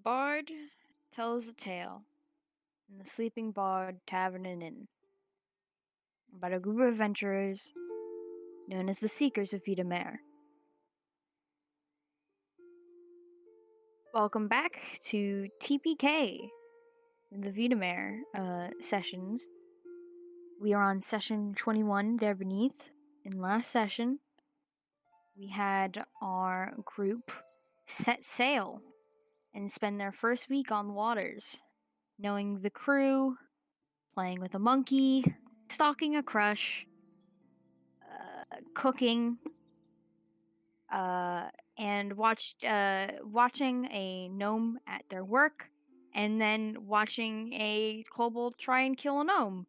Bard tells a tale in the Sleeping Bard Tavern and Inn about a group of adventurers known as the Seekers of Vitamare. Welcome back to TPK, the Vitamare sessions. We are on session 21 there beneath. In last session, we had our group set sail and spend their first week on the waters, knowing the crew, playing with a monkey, stalking a crush, cooking, and watching a gnome at their work, and then watching a kobold try and kill a gnome.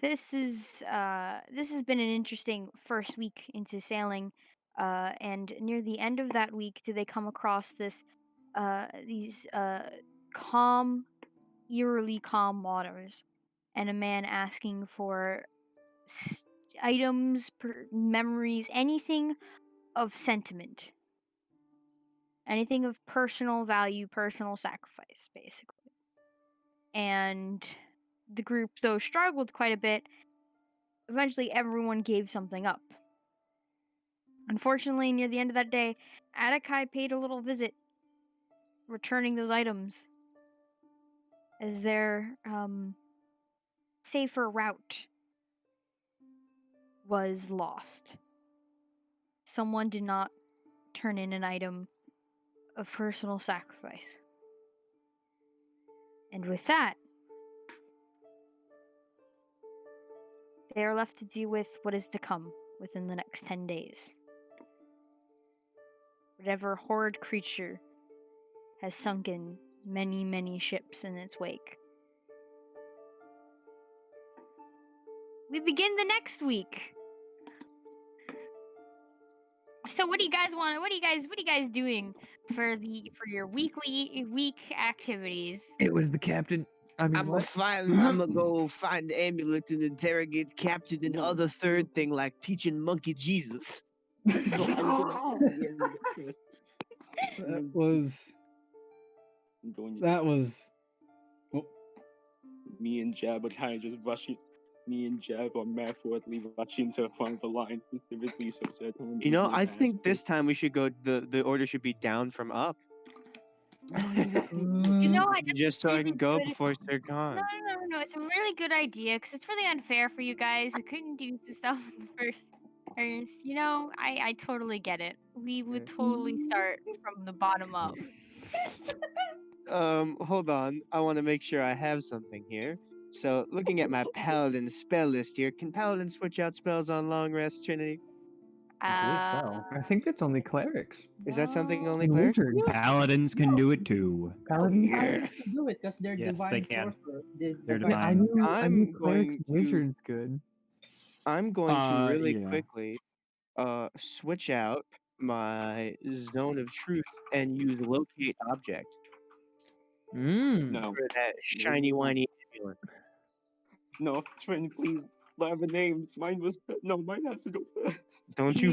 This has been an interesting first week into sailing, and near the end of that week, do they come across these calm, eerily calm waters, and a man asking for items, memories, anything of sentiment, anything of personal value, personal sacrifice, basically. And the group, though, struggled quite a bit. Eventually, everyone gave something up. Unfortunately, near the end of that day, Adakai paid a little visit, returning those items as their safer route was lost. Someone did not turn in an item of personal sacrifice. And with that, they are left to deal with what is to come within the next 10 days. Whatever horrid creature has sunken many, many ships in its wake. We begin the next week. So what do you guys want? What are you guys doing for your week activities? It was the captain. I'm gonna go find the amulet and interrogate Captain and other third thing like teaching monkey Jesus. That was. Oh, Me and Jab are kind of just rushing. Me and Jab are metaphorically rushing to the front of the line specifically so that. You know, I think this time we should go. The order should be down from up. You know, Just so I can go before Sir Khan. No. It's a really good idea because it's really unfair for you guys who couldn't do the stuff in the first. You know, I totally get it. We would totally start from the bottom up. Hold on. I want to make sure I have something here. So, looking at my paladin spell list here, can paladin switch out spells on long rest, Trinity? I believe so. I think that's only clerics. Is that something only And clerics? wizards. Paladins can do it too. Paladins can do it because they're Yes, divine they can. sorcerer. They're Yeah, I divine. knew clerics and wizards good. I'm going to really yeah. quickly switch out my zone of truth and use locate object No, for that shiny whiny amulet. no, Trin, please. Learn the names. Mine has to go first. Don't you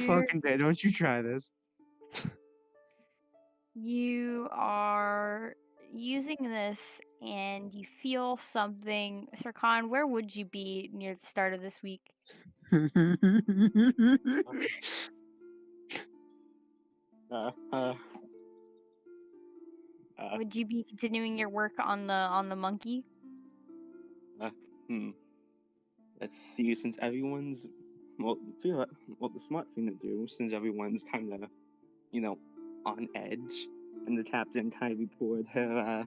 try this. You are using this and you feel something. Sir Khan, where would you be near the start of this week? Would you be continuing your work on the monkey? Let's see. Since everyone's the smart thing to do, since everyone's kind of, on edge, and the captain kind of reported her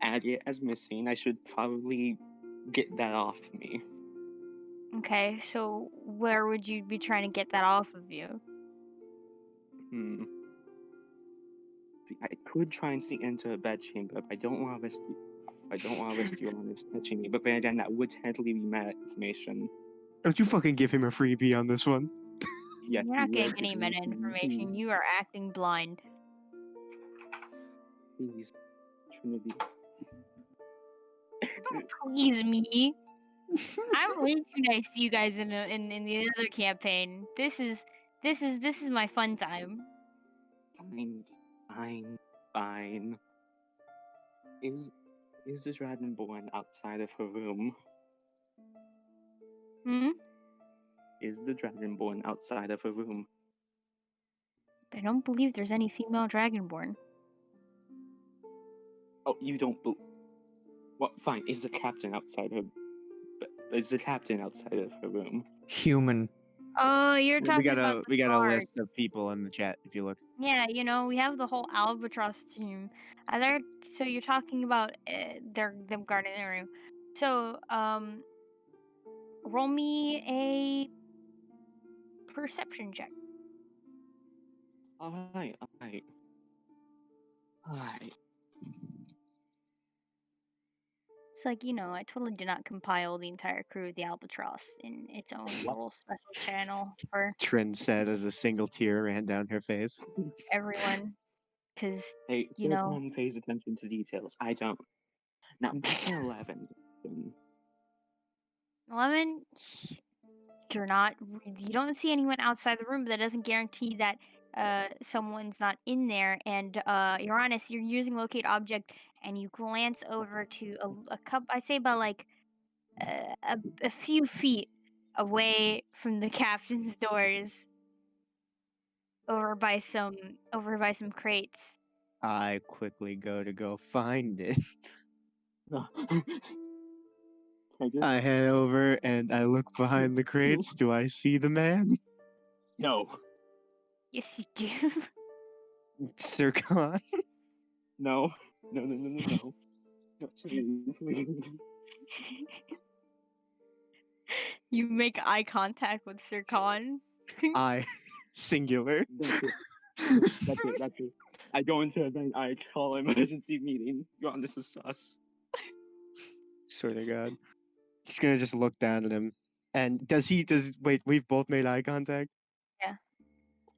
agate as missing, I should probably get that off me. Okay, so where would you be trying to get that off of you? See, I could try and sneak into a bed chamber, but I don't want to risk your honest touching me. But then again, that would technically be meta information. Don't you fucking give him a freebie on this one. Yes, You're not getting any meta information. You are acting blind. Please, Trinity. Don't please me. I'm way too nice to you guys in the other campaign. This is my fun time. Fine. Fine, fine. Is the Dragonborn outside of her room? Hmm? Is the Dragonborn outside of her room? I don't believe there's any female dragonborn. Oh, you don't bel Well, fine. Is the captain outside her? Is the captain outside of her room? Human. Oh, you're We talking got about a the we got a guard. list of people in the chat if you look. Yeah, we have the whole albatross team. So you're talking about them guarding the room. So, roll me a perception check. Alright, alright. Alright. It's like, I totally did not compile the entire crew of the albatross in its own little special channel for Trin said as a single tear ran down her face. everyone. Because, Hey, you know, Silkon pays attention to details. I don't. Now, back to 11. 11, you don't see anyone outside the room, but that doesn't guarantee that someone's not in there. And Uranus, you're using locate object, and you glance over to a couple, I say about like a few feet away from the captain's doors, over by some crates. I quickly go find it. I just. I head over and I look behind the crates. Do I see the man? No. Yes, you do. Sir Khan. No. No, no, no, no, no. No, please. You make eye contact with Sir Khan. I singular. That's it. That's it. That's it. I go into a vent. I call emergency meeting. You're on. This is sus. Swear to God. He's gonna just look down at him. And wait, we've both made eye contact? Yeah.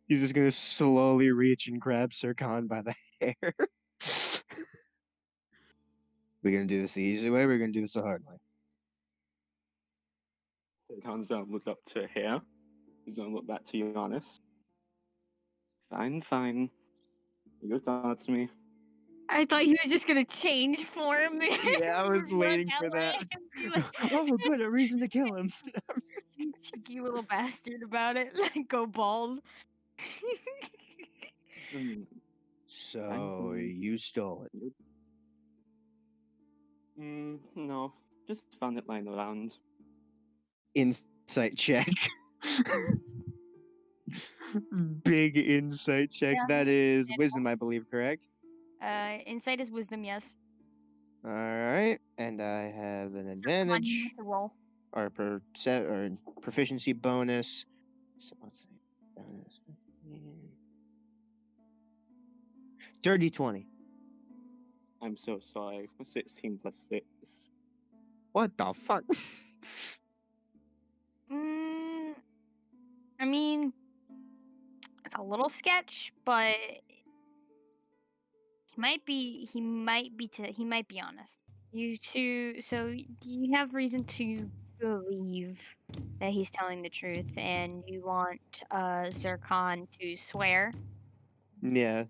He's just gonna slowly reach and grab Sir Khan by the hair. We're gonna do this the easy way, we're gonna do this the hard way. Silkon's gonna look up to here. He's gonna look back to Giannis. Fine, fine. You got me. I thought he was just gonna change form. Yeah, I was Look waiting at for that. Lance, be like, Oh, good, a reason to kill him. cheeky little bastard about it. Like, go bald. Mm, So, you stole it. no. Just found it lying around. Insight check. Big insight check. Yeah. That is wisdom, I believe, correct? Insight is wisdom, yes. Alright, and I have an Come on, you advantage. have to roll. Or proficiency bonus. So what's it? Bonus. Dirty 20. I'm so sorry. 16 plus 6. What the fuck? I mean, it's a little sketch, but he might be honest. You two, so you have reason to believe that he's telling the truth, and you want Sir Khan to swear Yeah,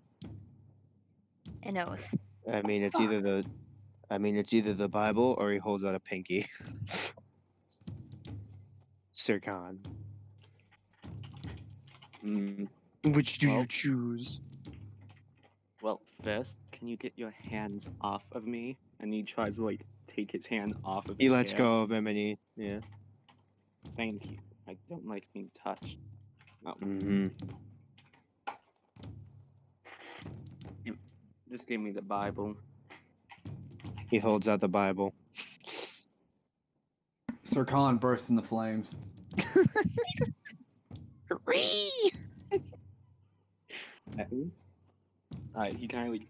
an oath. I mean it's either the Bible or he holds out a pinky. Sir Khan. Which do you Well- choose? Well, first, can you get your hands off of me? And he tries to, like, take his hand off of He his lets hair. go of him and yeah. Thank you. I don't like being touched. Oh, Mm-hmm. just give me the Bible. He holds out the Bible. Sir Khan bursts into flames. He kind of, like,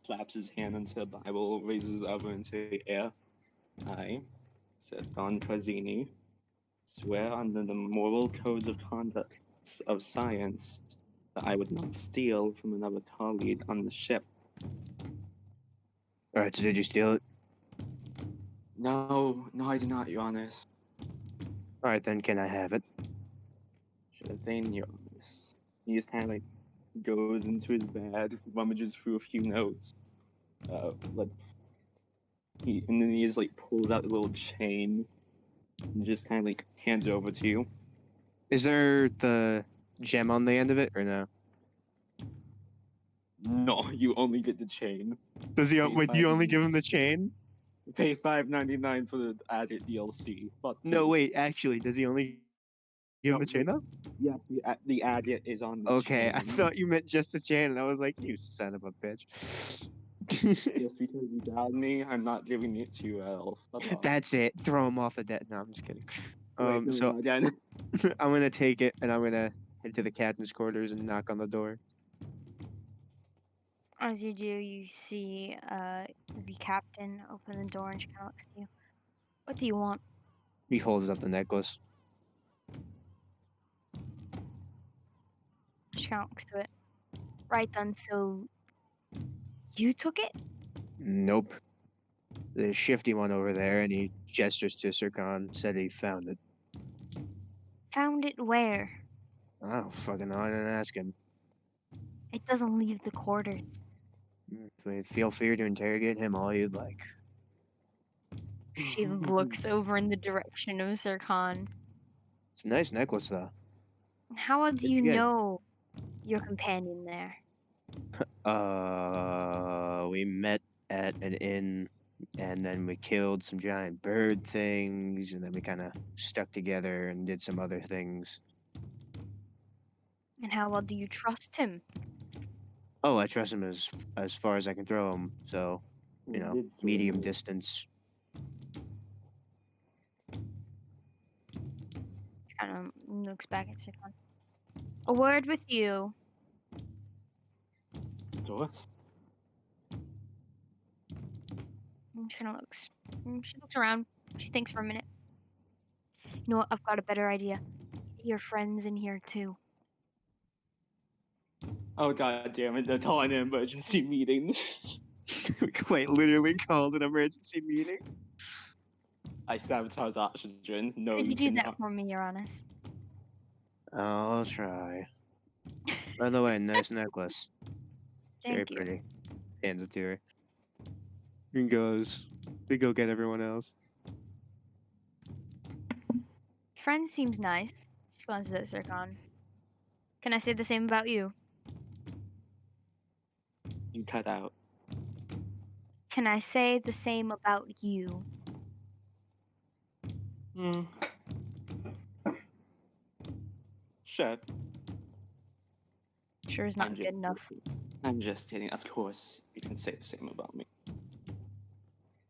claps his hand into the Bible, raises his elbow into the air. I, Don Quazzini, swear under the moral codes of conduct of science that I would not steal from another colleague on the ship. Alright, so did you steal it? No, I do not, Your Honor. Alright then, can I have it? Should have been Your Honor. He just kind of like goes into his bag, rummages through a few notes. And then he just like pulls out the little chain and just kind of like hands it over to you. Is there the gem on the end of it or no? No, you only get the chain. Does he? Pay Wait, do you five- only give him the chain? Pay $5.99 for the added DLC. Fuck No, you. wait. Actually, does he only give him No, the chain though? Yes, the added is on the Okay, chain. I thought you meant just the chain, and I was like, you son of a bitch. Just because you doubted me, I'm not giving it to you, Elf. Fuck off. That's it. Throw him off the deck. No, I'm just kidding. Wait, no, So no, again. I'm gonna take it and I'm gonna head to the captain's quarters and knock on the door. As you do, you see the captain open the door and she kind of looks at you. What do you want? He holds up the necklace. She kind of looks to it. Right then, so you took it? Nope. The shifty one over there, and he gestures to Sircon, said he found it. Found it where? I don't fucking know. I didn't ask him. It doesn't leave the quarters. Feel free to interrogate him all you'd like. She looks over in the direction of Sir Khan. It's a nice necklace, though. How well do Where'd you you get it? know your companion there? We met at an inn, and then we killed some giant bird things, and then we kind of stuck together and did some other things. And how well do you trust him? Oh, I trust him as far as I can throw him, so you know, Did medium surrender. distance. She kind of looks back at Sir Khan. A word with you. Doris? And she kind of looks. She looks around. She thinks for a minute. You know what? I've got a better idea. Get your friends in here too. Oh god damn it, they're calling an emergency meeting. We quite literally called an emergency meeting. I sabotage oxygen. No, Could you do cannot. that for me, Your Honest? I'll try. By the way, nice necklace. Very Thank you. pretty. Hands it to her. And goes to go get everyone else. Friend seems nice. She glances at Sir Khan. Can I say the same about you? You cut out. Can I say the same about you? Hmm. Sure. Sure is not good enough. I'm just kidding. Of course, you can say the same about me.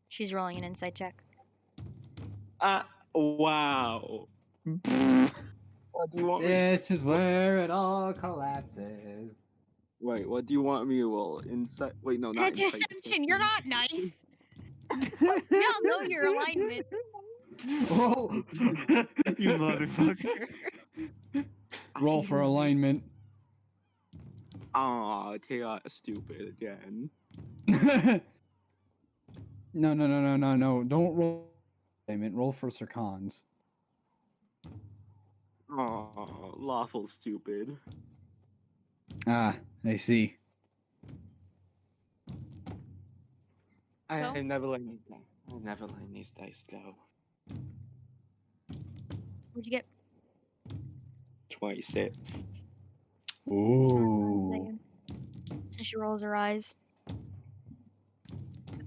She's rolling an insight check. Wow. What do you want me? This is where it all collapses. Wait, what do you want me to roll? Insight? Wait, no, not insight. Deception! You're not nice! We all know your alignment. Roll, You motherfucker. roll for alignment. Aw, chaos stupid again. No. Don't roll alignment. Roll for Sir Khan's. Aw, lawful stupid. Ah, I see. So? I never let these dice. I never let these dice go. What'd you get? 26. Ooh. So she rolls her eyes.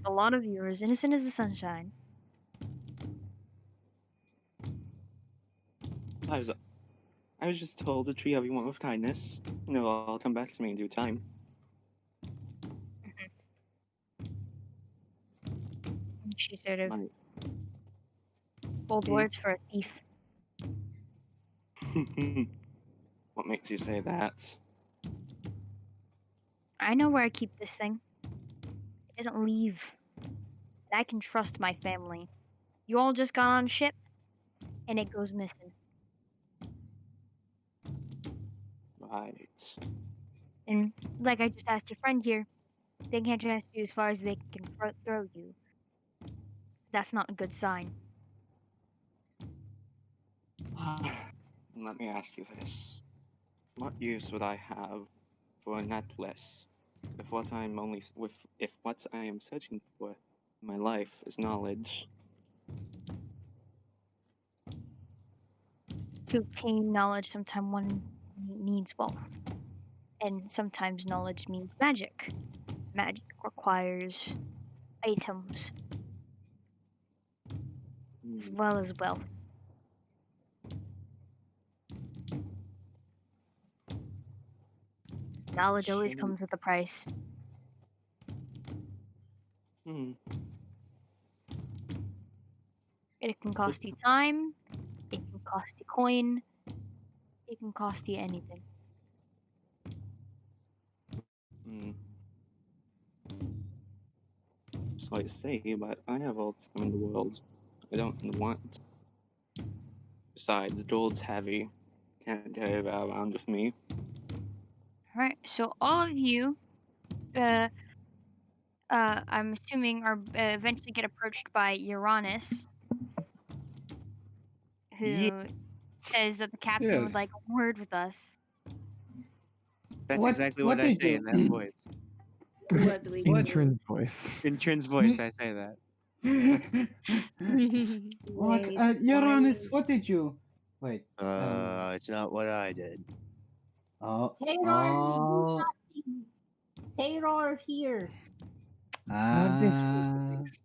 A lot of you are as innocent as the sunshine. I was just told to treat everyone with kindness. You know, I'll come back to me in due time. She sort of My- bold words for a thief. What makes you say that? I know where I keep this thing. It doesn't leave. And I can trust my family. You all just got on a ship, and it goes missing. Right. And like I just asked your friend here, they can't trust you as far as they can throw you. That's not a good sign. Let me ask you this. What use would I have for not less. If what I am searching for in my life is knowledge. To obtain knowledge, sometimes one needs both. And sometimes knowledge means magic. Magic requires items as well as wealth. Knowledge always Sure. comes with a price. Hmm. It can cost you time, it can cost you coin, it can cost you anything. Hmm. So I say, but I have all the time in the world. I don't want. Besides, Dold's heavy. Can't carry that around with me. Alright, so all of you, I'm assuming are eventually get approached by Uranus, Yeah, who says that the captain would Yes. like a word with us. that's exactly what I did say you? in that voice. What do we In do? Trin's voice. In Trin's voice, I say that. What? Wait, Uranus, why? what did you? Wait. It's not what I did. Oh. Taylor, Oh. Taylor here. Not this week, at Uh, least.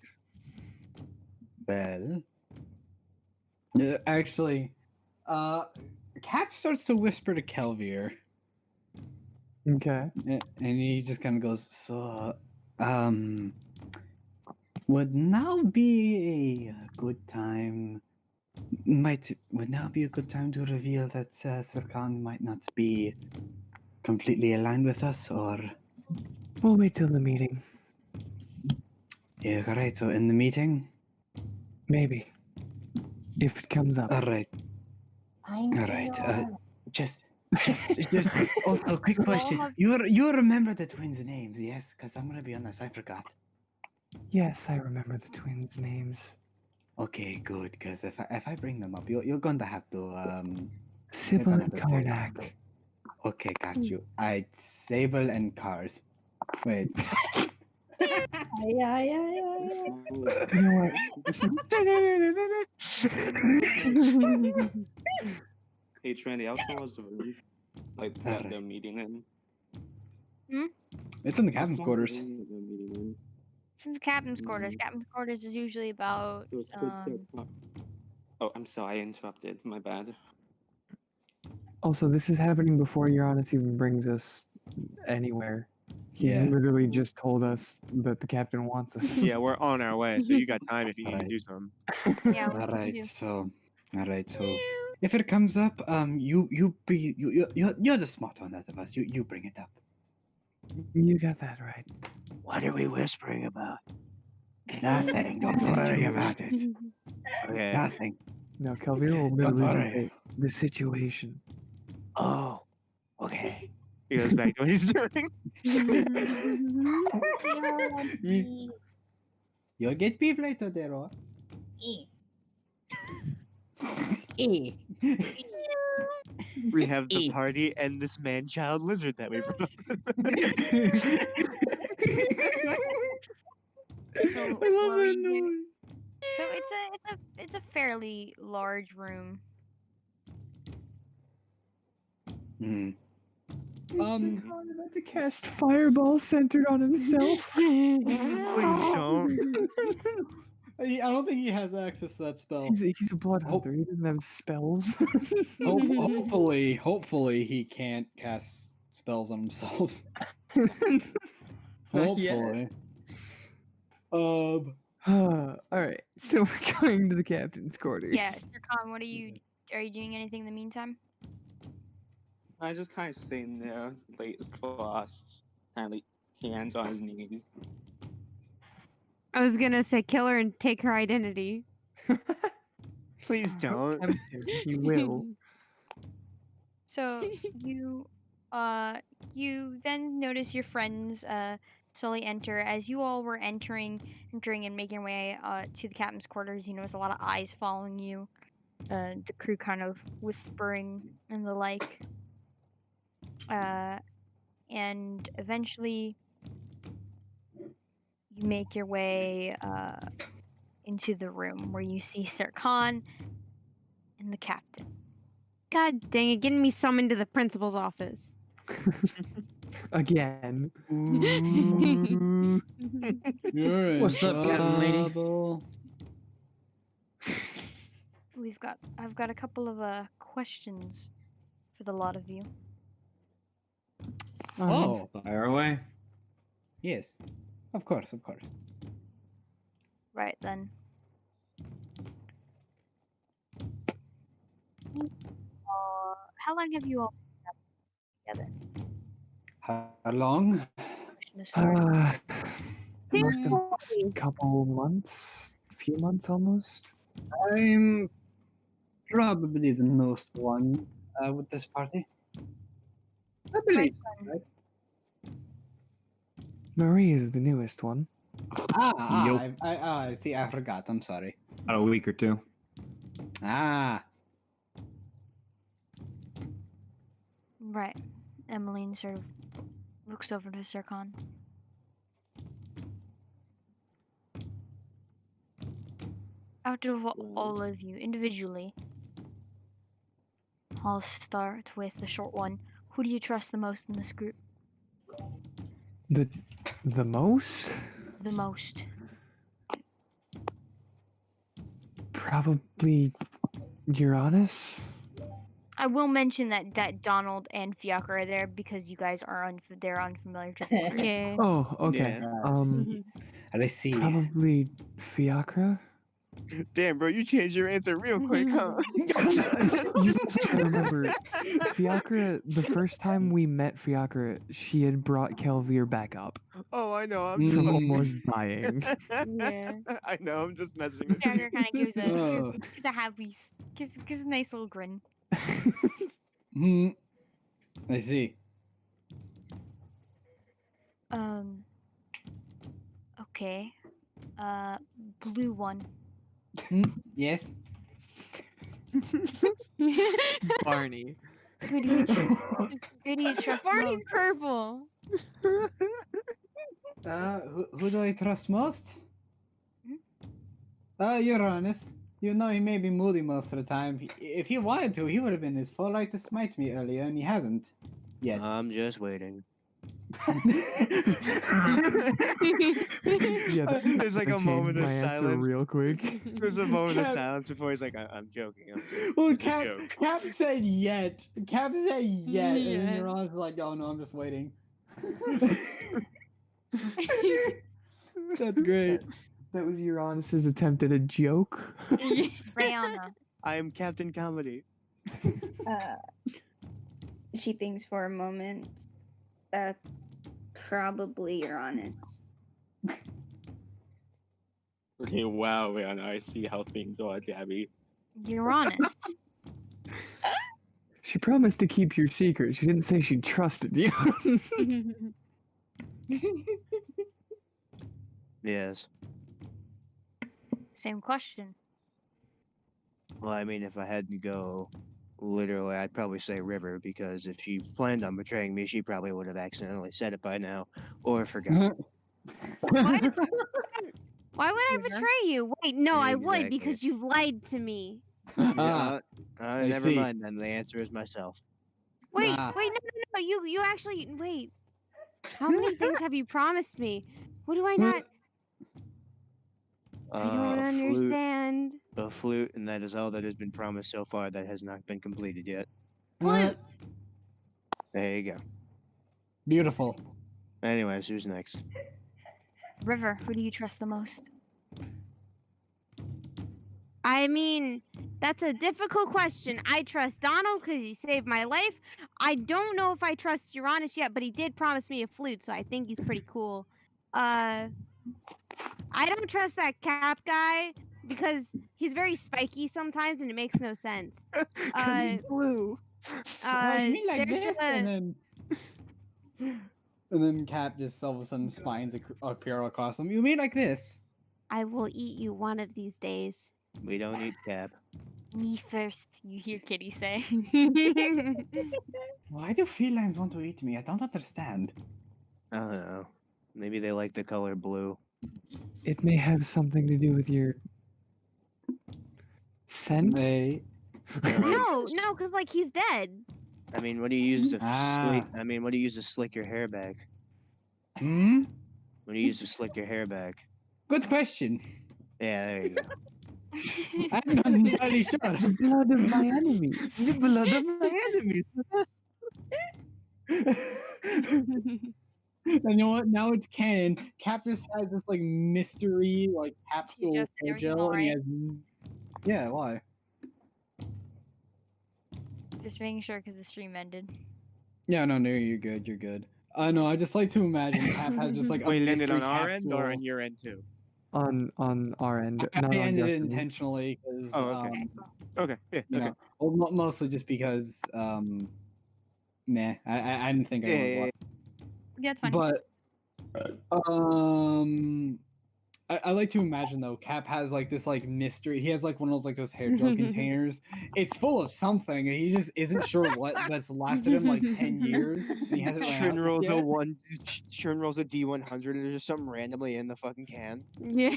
well. Actually, Cap starts to whisper to Kelvier, Okay. and he just kind of goes, "So, would now be a good time? Would now be a good time to reveal that Serkan might not be completely aligned with us, or We'll wait till the meeting. yeah, right? So in the meeting, Maybe. If it comes up. all right, I'm all right. Taylor. Just also quick question. have- You remember the twins' names, yes? Because I'm gonna be honest, I forgot. Yes, I remember the twins' names. Okay, good. Because if I bring them up, you're going to have to Sybil gonna and have to say- Karnak. Okay, got you. Sable and Cars. Wait. Yeah. You know what? Hey, Trandy, how small is the room? Like, that Alright. they're meeting in? It's in the How captain's small is quarters. the room that they're meeting in? Since captain's quarters, Mm. captain's quarters is usually about It was quick. Oh, I'm sorry, I interrupted. My bad. Also, this is happening before Uranus even brings us anywhere. He's Yeah. literally just told us that the captain wants us. Yeah, we're on our way, so you got time if you need to Alright. do something. yeah. what do you do? Alright, so if it comes up, you're the smart one out of us. You bring it up. You got that right. What are we whispering about? Nothing. Don't worry about it. Okay. Nothing. No, Kelvin will Don't literally just worry. say the situation. Oh, okay. He goes back to what he's doing. You'll get beef later, Dero. We have the party and this man-child lizard that we brought. So, I love what were that you doing? noise. So it's a fairly large room. Hmm. About to cast fireball centered on himself. Please don't. I don't think he has access to that spell. He's a blood hunter. He doesn't have spells. Hopefully he can't cast spells on himself. Not yet. Hopefully. All right. So we're going to the captain's quarters. Yeah, Sir Khan, what are you doing anything in the meantime? I just kind of sitting there, legs crossed, kind of like hands on his knees. I was gonna say kill her and take her identity. Please don't. Tempt him. He will. So you then notice your friends slowly enter. As you all were entering and making your way to the captain's quarters, you notice a lot of eyes following you. The crew kind of whispering and the like. and eventually you make your way into the room where you see Sir Khan and the captain. God dang it, getting me summoned to the principal's office. Again. Ooh. You're in What's up, Captain Lady? trouble. I've got a couple of questions for the lot of you. Oh, Fire away. yes. Of course, of course. Right then. How long have you all been together? How long? Question to start. Most of us, couple months, a few months almost. I'm probably the newest one with this party. I believe. Right then. Marie is the newest one. Yup. I see. I forgot. I'm sorry. About a week or two. Ah, Right. Emmeline sort of looks over to Sir Khan. Out of all of you, individually, I'll start with the short one. Who do you trust the most in this group? The most? The most. Probably Uranus. I will mention that Donald and Fiacre are there because you guys are they're unfamiliar to the group. Yeah. Oh, okay. Yeah. I see. Probably Fiacre. Damn, bro, you changed your answer real quick, huh? You just gotta remember, Fiacre. The first time we met Fiacre, she had brought Kelvier back up, Oh, I know. I'm so just almost dying. Yeah. I know. I'm just messing with Fiacre you. kind of gives Oh. a happy, gives a nice little grin. Hmm. I see. Okay. Blue one. Yes. Barney. Who do you trust Barney's most? purple. Who do I trust most? Uranus. You know he may be moody most of the time. If he wanted to, he would have been his full right to smite me earlier, and he hasn't yet. I'm just waiting. Yeah, There's like I a changed moment my of answer silence. real quick. There's a moment of Cap- silence before he's like, I'm joking. I'm joking. Well, It's a Cap, joke." Cap said yet. Cap said yet, and then Yeah. Uranus is like, oh no, I'm just waiting. That's great. That was Uranus's attempt at a joke. Rayana. I am Captain Comedy. She thinks for a moment. Probably Uranus. Okay, wow, man, I see how things are, Gabby. Uranus. She promised to keep your secret. She didn't say she trusted you. Yes. Same question. Well, I mean, if I had to go, literally, I'd probably say River because if she planned on betraying me, she probably would have accidentally said it by now or forgot. What? Why would I River? betray you? Wait, no, I would Exactly. because you've lied to me. Ah, Never see. mind. Then the answer is myself. Wait, Ah. wait, no, you actually wait. How many things have you promised me? What do I not? I don't A flute, understand. a flute, and that is all that has been promised so far. That has not been completed yet. Flute. There you go. Beautiful. Anyways, who's next? River. Who do you trust the most? I mean, that's a difficult question. I trust Donald because he saved my life. I don't know if I trust Uranus yet, but he did promise me a flute, so I think he's pretty cool. I don't trust that Cap guy because he's very spiky sometimes and it makes no sense. Because he's blue. Oh, you mean like there's this? And then Cap just all of a sudden spines appear across him. You mean like this? I will eat you one of these days. We don't eat Cap. Me first, you hear Kitty say. Why do felines want to eat me? I don't understand. I don't know. Maybe they like the color blue. It may have something to do with your scent. They. No, because like he's dead. I mean, what do you use to Ah. what do you use to slick your hair back? Hmm? What do you use to slick your hair back? Good question. Yeah, there you go. I'm not entirely sure. The blood of my enemies. The blood of my enemies. And you know what? Now it's canon. Cap just has this like mystery like capsule just hair everything gel, and he alright? has. Yeah, why? Just making sure because the stream ended. Yeah, no, you're good. You're good. No, I just like to imagine Cap has just like a Wait, it ended mystery on our end or on capsule. your end too? On our end, I not on ended it Justin's. intentionally because Oh, okay. Okay, yeah, you okay. know, well, mostly just because meh, I didn't think I was Yeah. Yeah, it's fine. But I like to imagine though, Cap has like this like mystery. He has like one of those hair gel containers. It's full of something, and he just isn't sure what that's lasted him like 10 years. And he hasn't Churn run out rolls yet. Churn rolls a D100, and there's just something randomly in the fucking can. Yeah.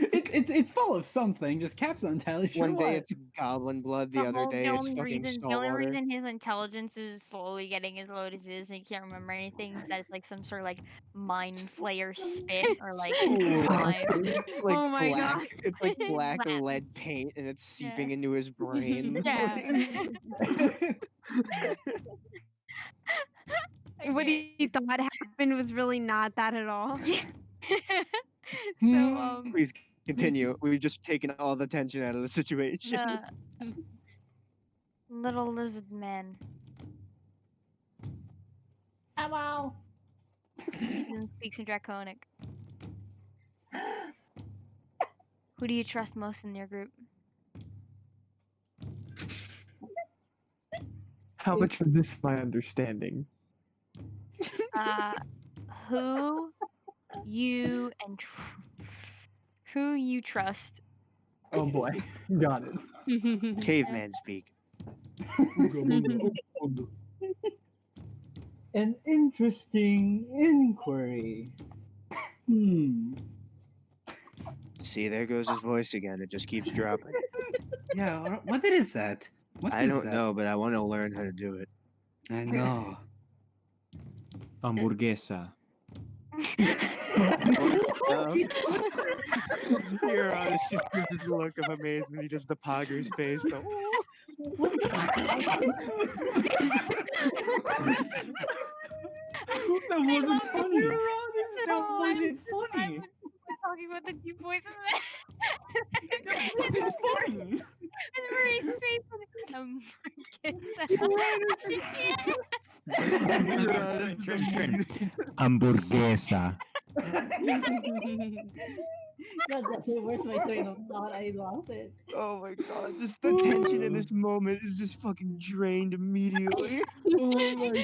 Yeah, it's full of something. Just Cap's not entirely sure One day what. it's goblin blood, the other day it's fucking The salt only water. reason his intelligence is slowly getting as low as it is and he can't remember anything is that it's like some sort of like mind flayer spit or like slime. Like Oh my black. God. It's like black Black. lead paint, and it's seeping Yeah. into his brain. Yeah. What he thought happened was really not that at all. So Please continue. We've just taken all the tension out of the situation. the little lizard man Hello. and speaks in Draconic. Who do you trust most in your group? How much of this is my understanding? Who who you trust? Oh boy, got it. Caveman speak. An interesting inquiry. See, there goes his voice again. It just keeps dropping. Yeah, what is that? What I is don't that? know, but I want to learn how to do it. I know. Hamburguesa. Your honest just gives this look of amazement. He does the Pogger's face. Though. That wasn't funny. That wasn't funny. Talking about the deep voice of That wasn't funny. and Marie's face. Hamburguesa. God, where's my train of thought? I lost it. Oh my god, just the tension in this moment is just fucking drained immediately. Oh my No.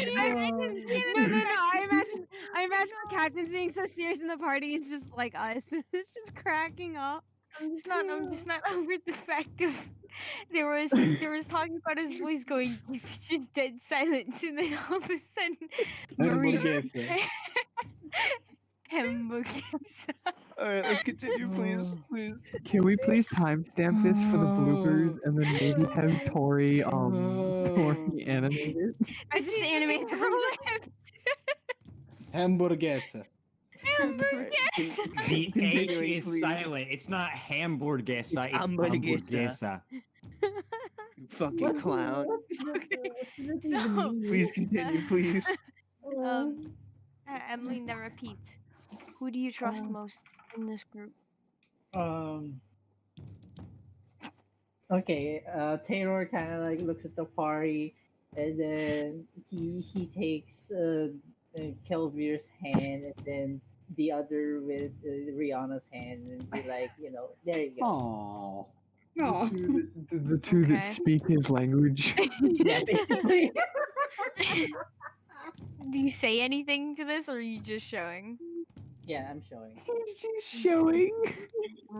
I imagine the captain's being so serious in the party. It's just like us. It's just cracking up. I'm just not over the fact of there was talking about his voice going just dead silent and then all of a sudden Marie Hamburguesa. Alright, let's continue, please. Please. Can we please timestamp this for the bloopers and then maybe have Tori animate it? I just animate her lips. Hamburguesa. Hamburguesa. The H Continuing, is please. silent. It's not hamburguesa. It's hamburguesa. hamburguesa. You fucking clown. So Please continue, please. Emily, never repeat. Who do you trust most in this group? Okay, Taylor kind of like looks at the party, and then he takes Kelvir's hand, and then the other with Rihanna's hand, and be like, there you go. Aww. The two that Okay. speak his language. Yeah, basically. Do you say anything to this, or are you just showing? Yeah, I'm showing. She's showing.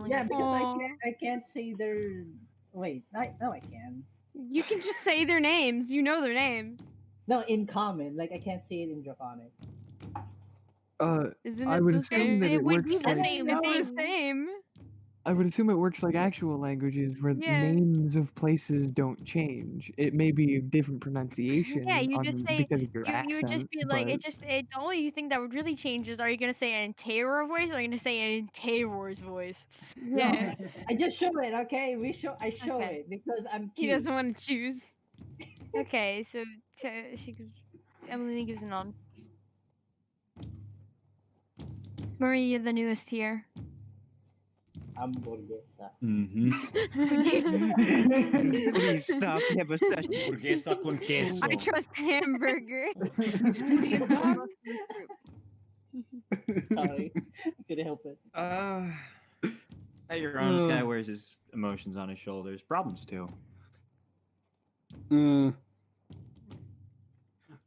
Yeah, because Aw. I can't say their. Wait, no, I can. You can just say their names. You know their names. No, in common, like I can't say it in Draconic. Isn't I it would the assume same? that It it would works be the like same It's the thing. same. I would assume it works like actual languages where Yeah. names of places don't change. It may be a different pronunciation Yeah, you just say because of your you would just accent, be like but the only thing that would really change is, are you gonna say it in Terror voice or are you gonna say it in Terror's voice? Yeah. No, I just show it. Okay, I show Okay. it because I'm He cute. doesn't want to choose. Okay, so Emily gives a nod. Marie, you're the newest here. Hamburguesa. Please stop. We have a session. Hamburguesa con queso. I trust hamburger. Sorry, I couldn't help it. Hey, Your Honor, this guy wears his emotions on his shoulders. Problems too.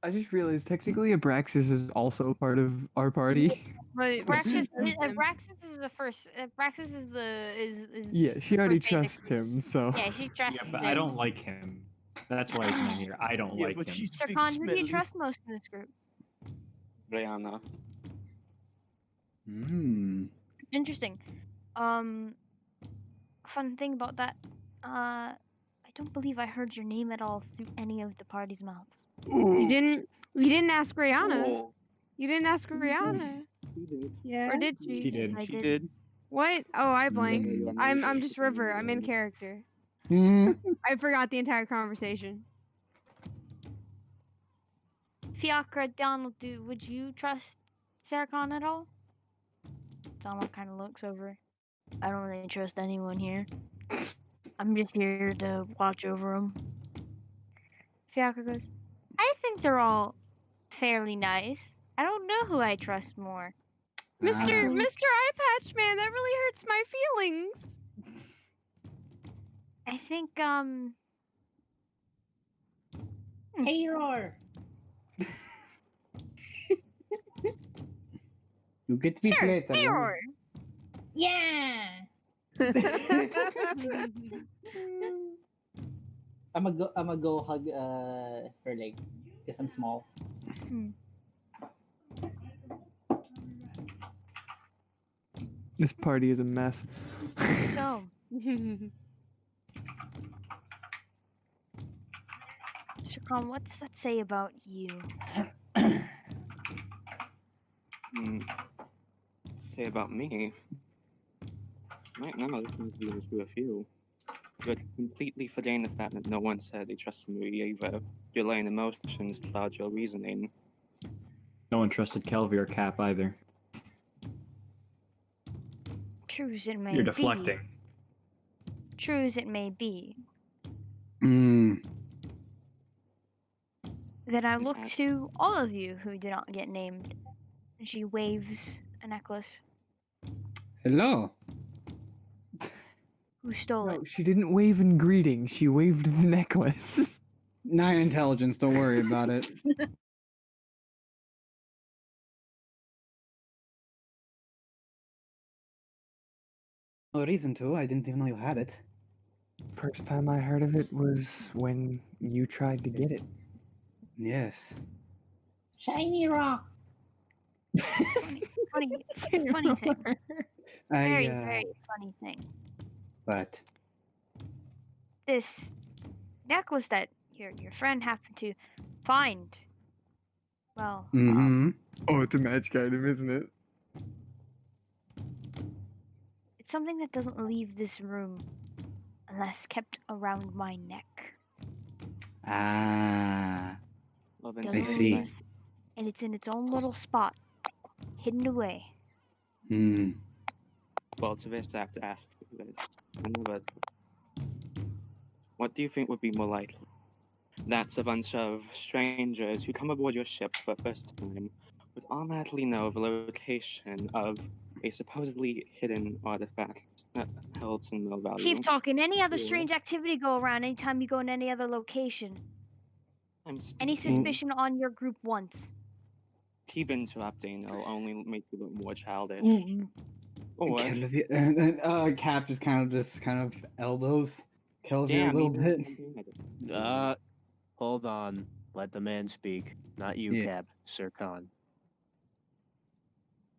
I just realized technically Abraxas is also part of our party. But Braxis, him. Braxis is the first. Braxis is the is. Yeah, she the already first thing that- trusts him, so Yeah, she trusts Yeah, but him. I don't like him. That's why he's not here. I don't Yeah, like but him. she's Sir big Khan, who do you smelly. trust most in this group? Brianna. Interesting. Fun thing about that. I don't believe I heard your name at all through any of the party's mouths. You didn't ask Rihanna. Oh, You didn't ask Rihanna. Yeah. Or did she? She did. I she did. did. What? Oh, I blanked. Yeah, I'm just River. I'm in character. Mm. I forgot the entire conversation. Fiacra, Donald, would you trust Sarah Khan at all? Donald kind of looks over. I don't really trust anyone here. I'm just here to watch over them. Fiacra goes, I think they're all fairly nice. I don't know who I trust more. Mr. Ah. Mr. Eye Patch Man, that really hurts my feelings. I think, Terror. You get me sure, later. Terror. Yeah. I'm gonna go hug her leg because I'm small. This party is a mess. So, Sir Khan, what does that say about you? Say about me. Right now, this seems to be the two of you. You're completely forgetting the fact that no one said they trusted me either. You're letting emotions cloud your reasoning. No one trusted Kelvy or Cap either. True as it may You're be. deflecting. True as it may be. Mm. Then I look to all of you who did not get named. And she waves a necklace. Hello. Who stole No, it? she didn't wave in greeting. She waved the necklace. 9 intelligence, don't worry about it. No reason to. I didn't even know you had it. First time I heard of it was when you tried to get it. Yes. Shiny rock. Funny thing. Very, I, very funny thing. But This necklace that your friend happened to find. Well, Oh, it's a magic item, isn't it? it's something that doesn't leave this room unless kept around my neck. Well, then, Doesn't I see. leave, and it's in its own little spot, hidden away. Well, to this, I have to ask you guys. But what do you think would be more likely? That's a bunch of strangers who come aboard your ship for the first time would automatically know the location of a supposedly hidden artifact that held some no value. Keep talking. Any other Yeah. strange activity go around anytime you go in any other location? I'm Any speaking- suspicion on your group once? keep interrupting. It'll only make you look more childish. Or Cap just kind of elbows Kelvin a damn, little even bit. something like that. Hold on. Let the man speak. Not you, Yeah. Cap. Sir Khan.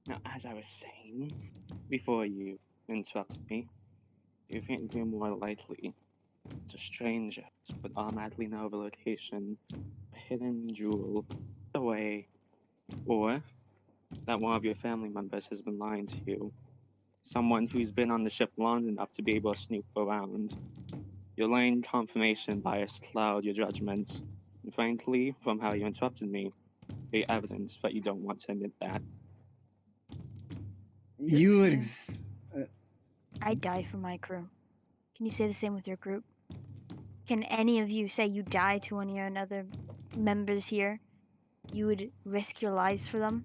Now, as I was saying before you interrupted me, you think you're more likely to strangers would automatically know the location, a hidden jewel away, or that one of your family members has been lying to you. Someone who's been on the ship long enough to be able to snoop around. You're laying confirmation bias cloud your judgment. And frankly, from how you interrupted me, the evidence that you don't want to admit that. You would. I die for my crew. Can you say the same with your group? Can any of you say you die to one of your other members here? You would risk your lives for them?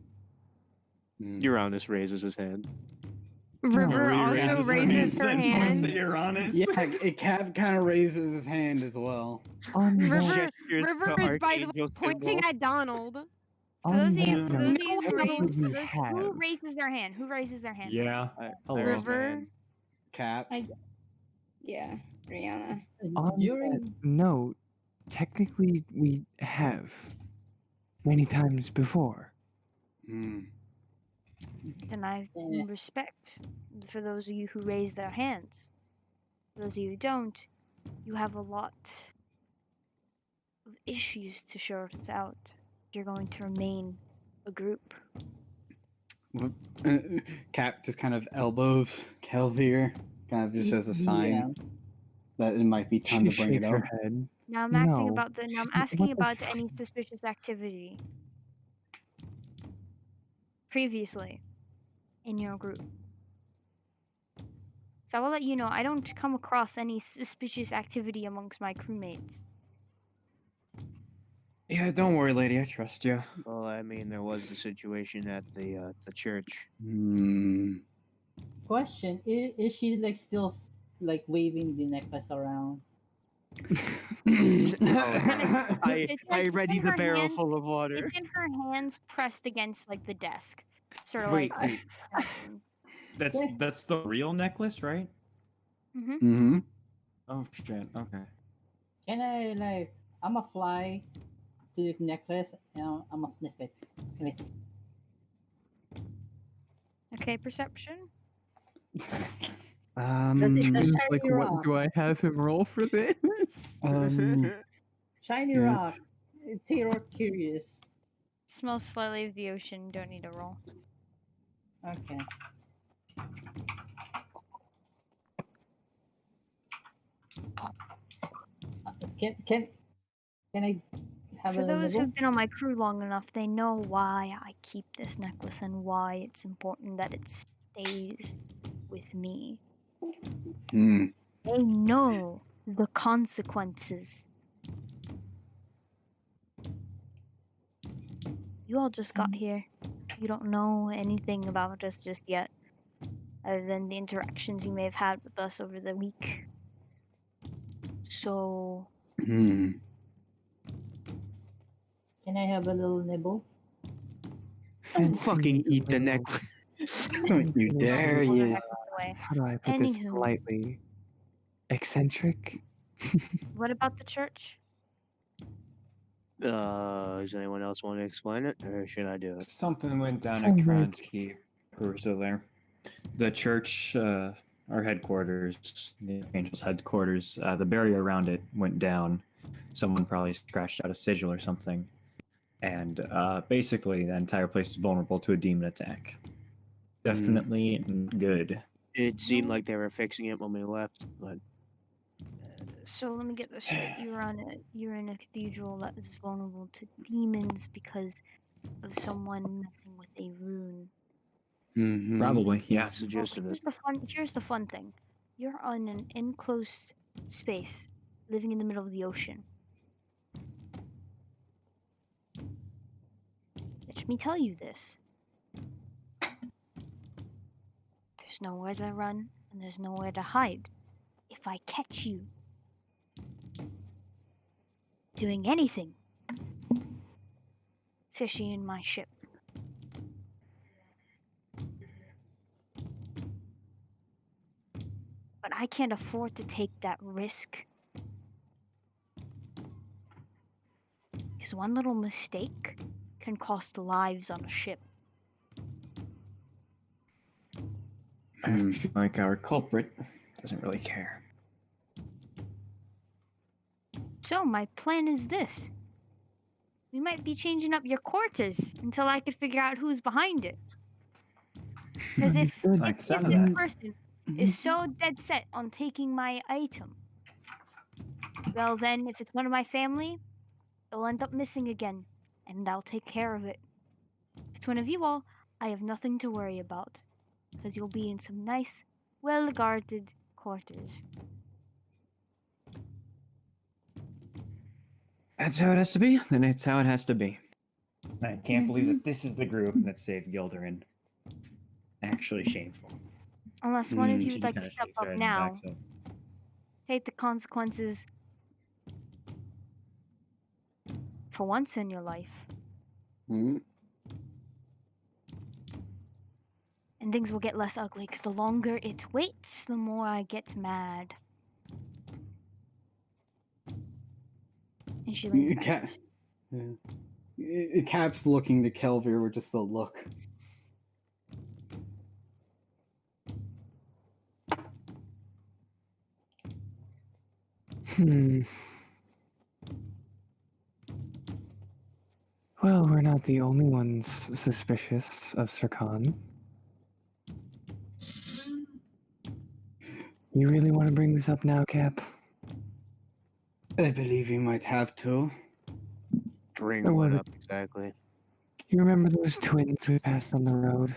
Uranus raises his hand. River Marie also raises raises her and points hand. at Uranus. Yeah, Cap kind of raises his hand as well. On River, that, Gestures River to is, by the way, Archangel pointing symbol. at Donald. For those of you, that for note, those of you who technically raise, we for those, who have. raises their hand? Who raises their hand? Yeah. I Hello. raise my River. hand. Cap. Yeah, Rihanna. On that During note, technically we have many times before. And I Eh. respect for those of you who raise their hands. For those of you who don't, you have a lot of issues to sort out. You're going to remain a group. Cap just kind of elbows Kelvier, kind of just as a sign that it might be time She to bring it shakes up. her head. Now I'm acting No. about the. Now I'm What asking the about any suspicious activity previously in your group. So I will let you know I don't come across any suspicious activity amongst my crewmates. Yeah, don't worry, lady. I trust you. Well, I mean, there was the situation at the church. question: is she like still like waving the necklace around? I ready the barrel full of water. It's in her hands, pressed against like the desk. Sort of Wait, like. wait. That's the real necklace, right? Mm-hmm. Oh shit. Okay. Can I like? I'ma fly to the necklace and I'ma sniff it. Like, Okay, perception. It's a Seems shiny like, rock. what do I have him roll for this? Shiny Yeah. rock. Terror curious. Smells slightly of the ocean. Don't need a roll. Okay. Can I have For a those nibble? who've been on my crew long enough, they know why I keep this necklace and why it's important that it stays with me. They know the consequences. You all just got here. You don't know anything about us just yet, other than the interactions you may have had with us over the week. So, Can I have a little nibble? Don't fucking eat the necklace. Don't you dare, pull the you. necklace away. How do I put this Anywho. politely? Eccentric? What about the church? Does anyone else want to explain it, or should I do it? Something went down at Sounds like- Kron's Keep. We were still there. The church, our headquarters, the Angel's headquarters, the barrier around it went down. Someone probably scratched out a sigil or something. And basically, the entire place is vulnerable to a demon attack. Definitely good. It seemed like they were fixing it when we left, but So let me get this straight. You're in a cathedral that is vulnerable to demons because of someone messing with a rune. Probably, yeah. that's the gist of it. Here's the fun thing. You're on an enclosed space, living in the middle of the ocean. Let me tell you this. There's nowhere to run, and there's nowhere to hide. If I catch you doing anything fishy in my ship, I can't afford to take that risk. Because one little mistake can cost lives on a ship. I feel like our culprit doesn't really care. So my plan is this. We might be changing up your quarters until I could figure out who's behind it. Because if Like the this sound of that. person is so dead set on taking my item, well then, if it's one of my family, it'll end up missing again, and I'll take care of it. If it's one of you all, I have nothing to worry about, because you'll be in some nice, well-guarded quarters. That's how it has to be, then it's how it has to be. I can't believe that this is the group that saved Gilderin. Actually shameful. Unless one of you She would just like to kinda step shakes her up head and now, backs up. take the consequences for once in your life, Hmm? and things will get less ugly, because the longer it waits, the more I get mad. And she leans back. Cap's looking to Kelvir with just a look. Well, we're not the only ones suspicious of Sir Khan. You really want to bring this up now, Cap? I believe you might have to. Bring Or what what? up exactly? You remember those twins we passed on the road?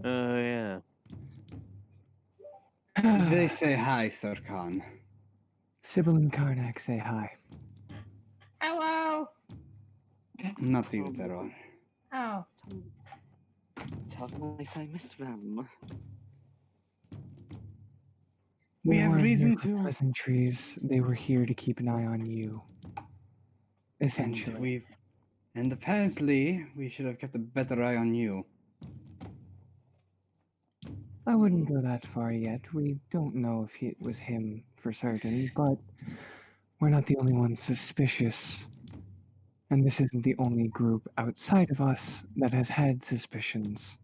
Oh, yeah. They say hi, Sir Khan. Sybil and Karnak say hi. Hello. Not you, Teron. Oh. Tell them I miss them. We They have weren't reason here for to. pleasantries. They were here to keep an eye on you. Essentially. And apparently, we should have kept a better eye on you. I wouldn't go that far yet. We don't know if it was him for certain, but we're not the only ones suspicious. And this isn't the only group outside of us that has had suspicions.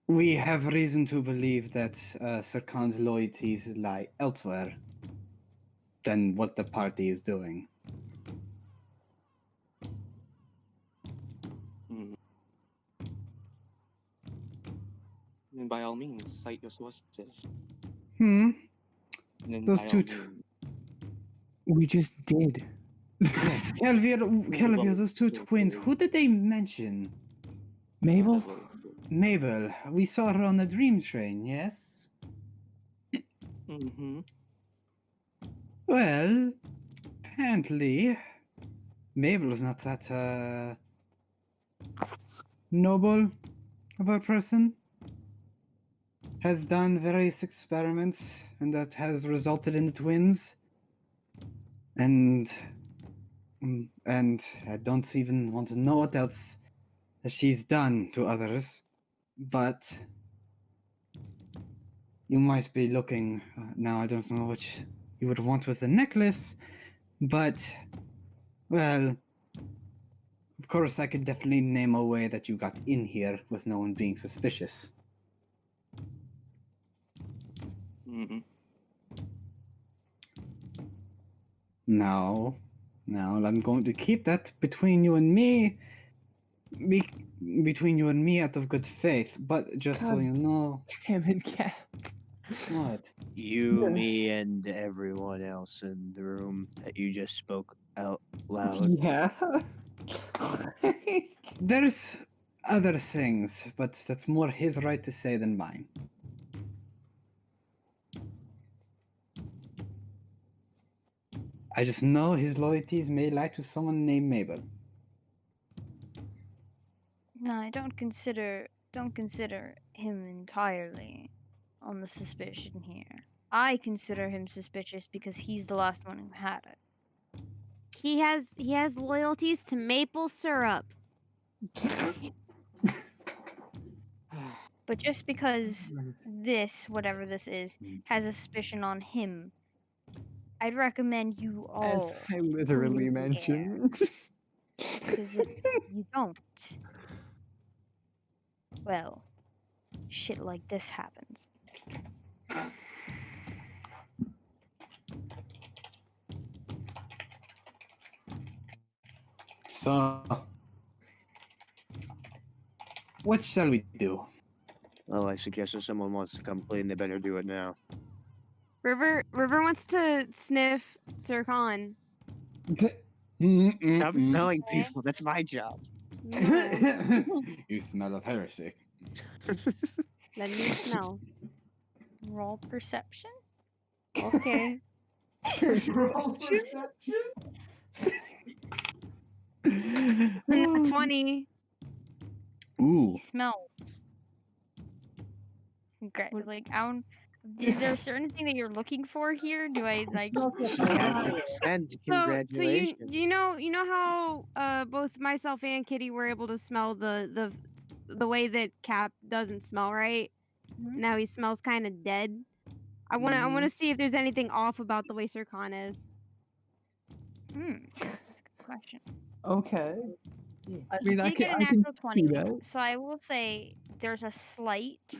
We have reason to believe that Sir Khan's loyalties lie elsewhere than what the party is doing. And by all means, cite your sources. Hmm? And then Those by two all t- means- We just did. Yes, Kelvir, those two twins, who did they mention? Mabel? Mabel. We saw her on the dream train, yes? Mm-hmm. Well, apparently, Mabel is not that, noble of a person. Has done various experiments, and that has resulted in the twins. And I don't even want to know what else that she's done to others, but you might be looking now. I don't know what you would want with the necklace, but well, of course, I could definitely name a way that you got in here with no one being suspicious. Mm-hmm. Now, I'm going to keep that between you and me. Between you and me out of good faith, but just so God you know. Damn it, Cap. What? You, me, and everyone else in the room that you just spoke out loud. Yeah. There's other things, but that's more his right to say than mine. I just know his loyalties may lie to someone named Mabel. No, I don't consider him entirely on the suspicion here. I consider him suspicious because he's the last one who had it. He has loyalties to maple syrup. But just because this, whatever this is, has a suspicion on him, I'd recommend you As all I literally clear the air. mentioned. Because if you don't, well, shit like this happens. So, what shall we do? Well, I suggest if someone wants to come clean, they better do it now. River wants to sniff Sir Khan. Stop telling people. That's my job. No. You smell of heresy. Let me smell. Roll perception? Okay. Roll perception? Nat 20. Ooh. He smells. Great. Like, is there a certain thing that you're looking for here? Do I like? Send So congratulations. you know how both myself and Kitty were able to smell the way that Cap doesn't smell, right? Mhm. Now he smells kind of dead. I wanna see if there's anything off about the way Sir Khan is. That's a good question. Okay. I You mean, I did get a can see natural 20, that. so I will say there's a slight,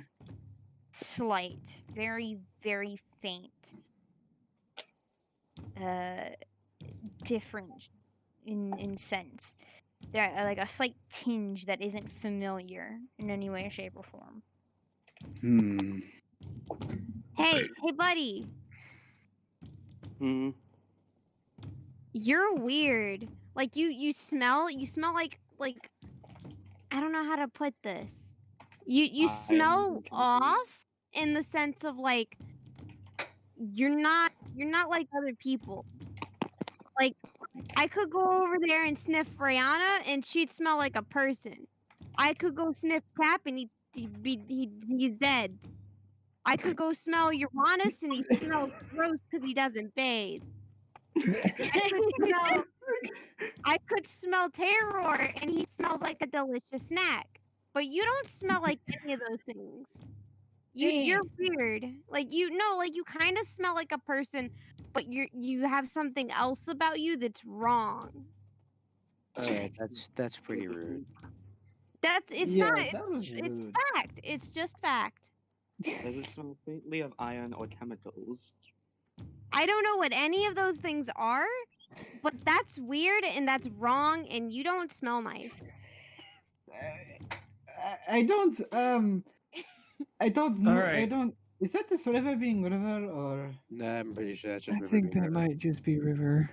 very, very faint, different in sense. There, like a slight tinge that isn't familiar in any way, shape, or form. Hey, buddy. Hmm. You're weird. Like you smell like I don't know how to put this. You I smell am confused. off in the sense of like you're not like other people. Like I could go over there and sniff Brianna and she'd smell like a person. I could go sniff Cap and he's dead. I could go smell Uranus and he smells gross because he doesn't bathe. I could smell Terror and he smells like a delicious snack. But you don't smell like any of those things. You're weird. Like you kind of smell like a person, but you have something else about you that's wrong. All right, that's pretty rude. It's Yeah, not. that was It's rude. fact. It's just fact. Does it smell faintly of iron or chemicals? I don't know what any of those things are, but that's weird and that's wrong, and you don't smell nice. I don't know. All right. I don't. Is that this river being river or? Nah, I'm pretty sure that's just I River think being that River. might just be River.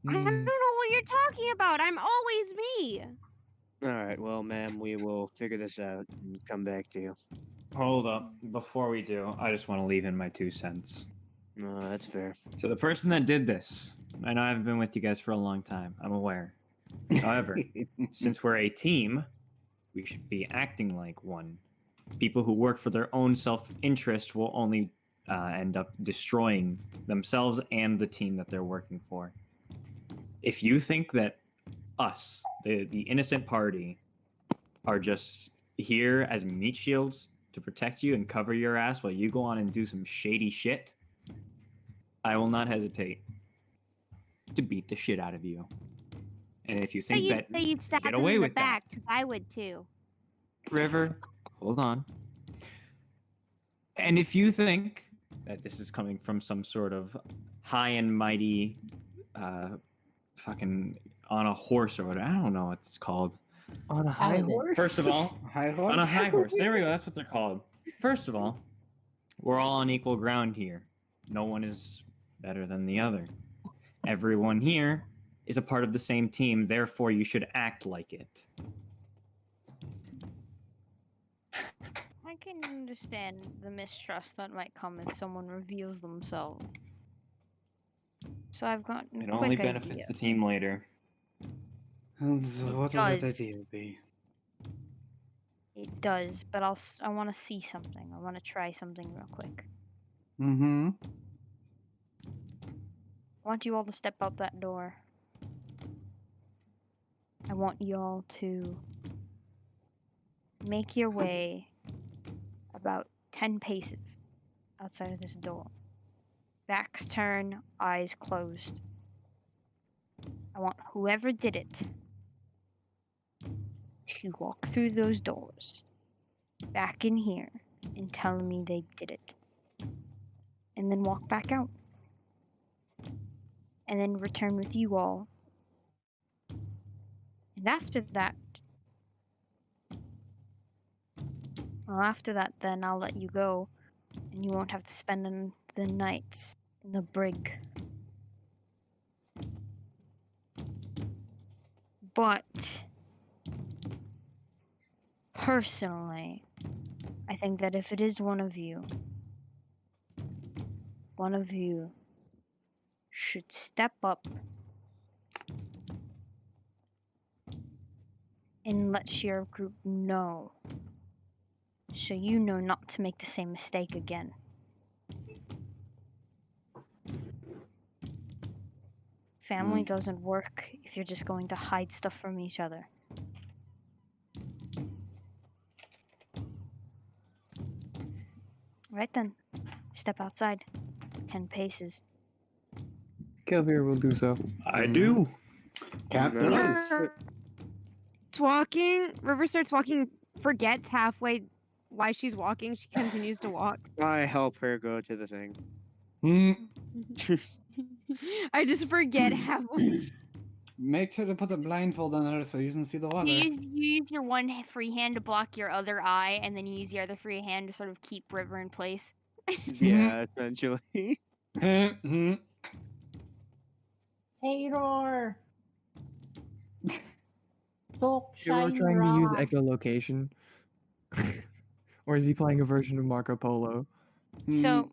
I don't know what you're talking about. I'm always me. All right, well, ma'am, we will figure this out and come back to you. Hold up. Before we do, I just want to leave in my 2 cents. No, that's fair. So the person that did this, I know I haven't been with you guys for a long time. I'm aware. However, since we're a team, we should be acting like one. People who work for their own self-interest will only end up destroying themselves and the team that they're working for. If you think that us, the innocent party, are just here as meat shields to protect you and cover your ass while you go on and do some shady shit, I will not hesitate to beat the shit out of you. And if you think that you'd stab get him away in the with that, back, 'cause I would too. River, hold on. And if you think that this is coming from some sort of high and mighty, fucking on a horse or whatever, I don't know what it's called. On a high horse? First of all, High horse. on a high horse. There we go. That's what they're called. First of all, we're all on equal ground here. No one is better than the other. Everyone here is a part of the same team. Therefore, you should act like it. I can understand the mistrust that might come if someone reveals themselves. So I've got a It quick only benefits idea. the team later. And so what would that Does. idea be? It does, but I want to see something. I want to try something real quick. Mm-hmm. I want you all to step out that door. I want you all to make your way about 10 paces outside of this door. Backs turned, eyes closed. I want whoever did it to walk through those doors, back in here, and tell me they did it. And then walk back out. And then return with you all. And after that, then I'll let you go, and you won't have to spend the nights in the brig. But personally, I think that if it is one of you should step up and let your group know, so you know not to make the same mistake again. Family doesn't work if you're just going to hide stuff from each other. Right then, step outside. 10 paces. Kelvir will do so. I do. Captain. Nice. River starts walking, forgets halfway why she's walking. She continues to walk. I help her go to the thing. I just forget halfway. Make sure to put a blindfold on her so you can see the water. You use your one free hand to block your other eye, and then you use your other free hand to sort of keep River in place. Yeah, essentially. Taylor! Talk You were shiny trying to use rock. echolocation. Or is he playing a version of Marco Polo? So,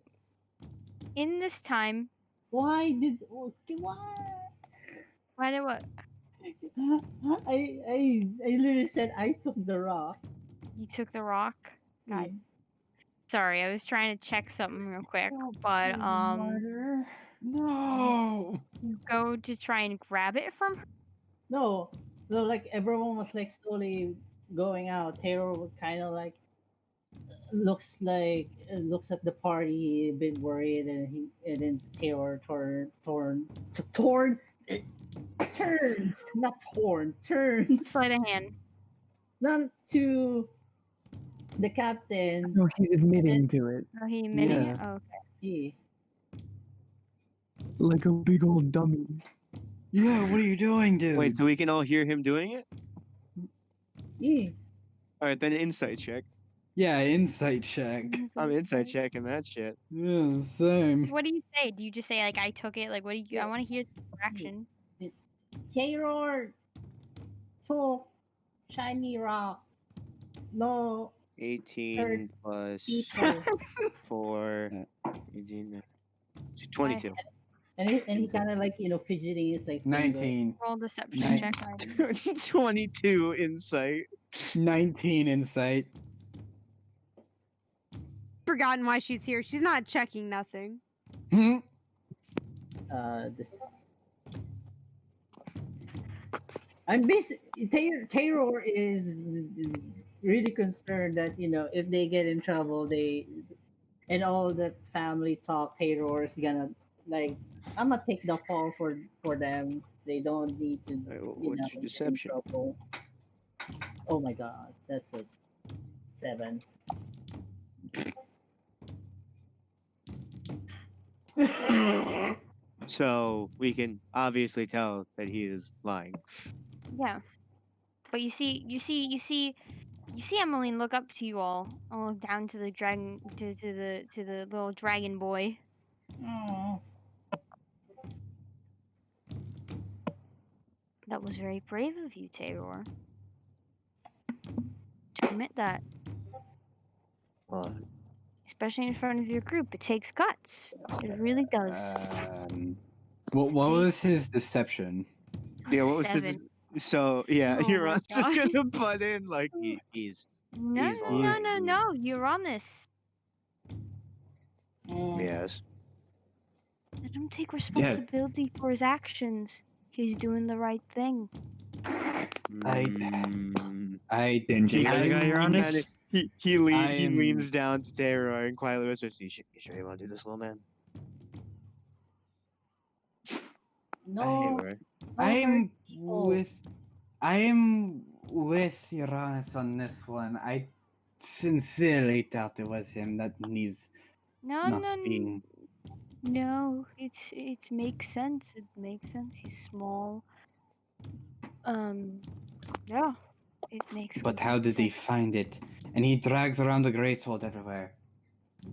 in this time, Why did why? why did what? I literally said I took the rock. You took the rock? God. Yeah. Sorry, I was trying to check something real quick, but No. you go to try and grab it from her. No, like everyone was like slowly going out. Taylor would kind of like looks at the party, a bit worried, and then Taylor turns, not torn, turns, Sleight of hand. not to the captain. No, he's admitting to it. Oh, he admitted Yeah. it? Oh, okay. Yeah. Like a big old dummy. Yeah, what are you doing, dude? Wait, so we can all hear him doing it? Yeah. Alright, then insight check. Yeah, insight check. I'm insight checking that shit. Yeah, same. So what do you say? Do you just say like I took it? Like what do you? I want to hear the action. Taylor took shiny rock. No 18 plus people. 4, 18, 22. And he kind of like fidgeting his like finger. 19. Roll deception Nine. check. Right? 22 insight. 19 insight. Forgotten why she's here. She's not checking nothing. This. I'm basically Taylor is really concerned that if they get in trouble, and all that family talk, Taylor is gonna like I'm gonna take the fall for them. They don't need to What's your get in deception? trouble. Oh my god, that's a 7. So we can obviously tell that he is lying. Yeah. But you see Emmeline look up to you all. I'll look down to the dragon, to the little dragon boy. That was very brave of you, Taylor. To admit that, especially in front of your group, it takes guts. It really does. What was his deception? Yeah, what was 7. his? So yeah, Oh you're my just God. gonna butt in like he's No, He's no, lying. no, no, no. You're on this. yes. Let him take responsibility for his actions. He's doing the right thing. I Didn't you I- guy you're he honest? He leans down to Terror and quietly whispers, "You sure you want to do this, little man?" No, Terror. I'm with Uranus on this one. I sincerely doubt it was him. That he's No, not no, being. no. It makes sense. It makes sense. He's small. Yeah, it makes. But how complete did he sense. find it? And he drags around the great sword everywhere.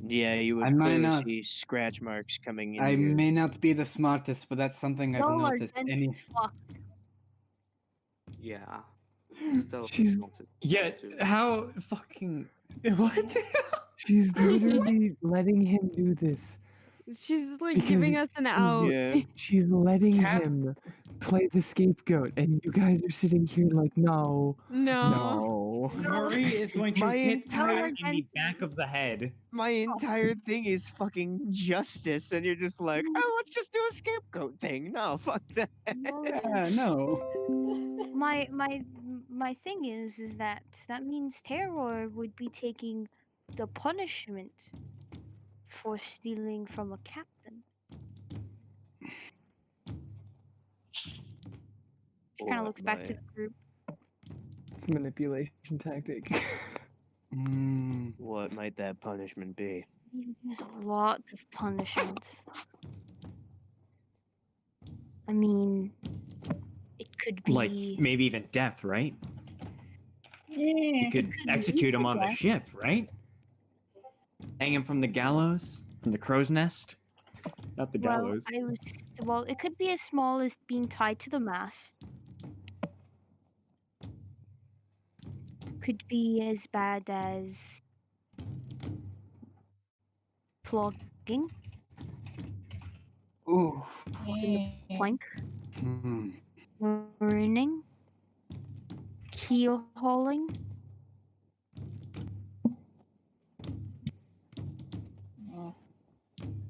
Yeah, you would I might clearly not. see scratch marks coming in I your. may not be the smartest, but that's something I've Y'all are noticed. dense Any as fuck. Yeah. Still She's wants it Yeah, too. how fucking what? she's literally letting him do this She's like because giving us an out. Yeah. she's letting Cap- him play the scapegoat, and you guys are sitting here like, no, No. no. Marie is going to My hit entire- Pat in the back of the head. My entire thing is fucking justice, and you're just like, oh, let's just do a scapegoat thing. No, fuck that. Yeah, no. My thing is that means Terror would be taking the punishment for stealing from a captain. She kind of looks back to the group. It's a manipulation tactic. What might that punishment be? There's a lot of punishments. I mean, it could be Like maybe even death, right? Yeah. You could execute him on the death. ship, right? Hang him from the gallows, from the crow's nest. Not the gallows. Well, it could be as small as being tied to the mast. Could be as bad as flogging, Ooh. plank, Hmm. ruining, keel hauling.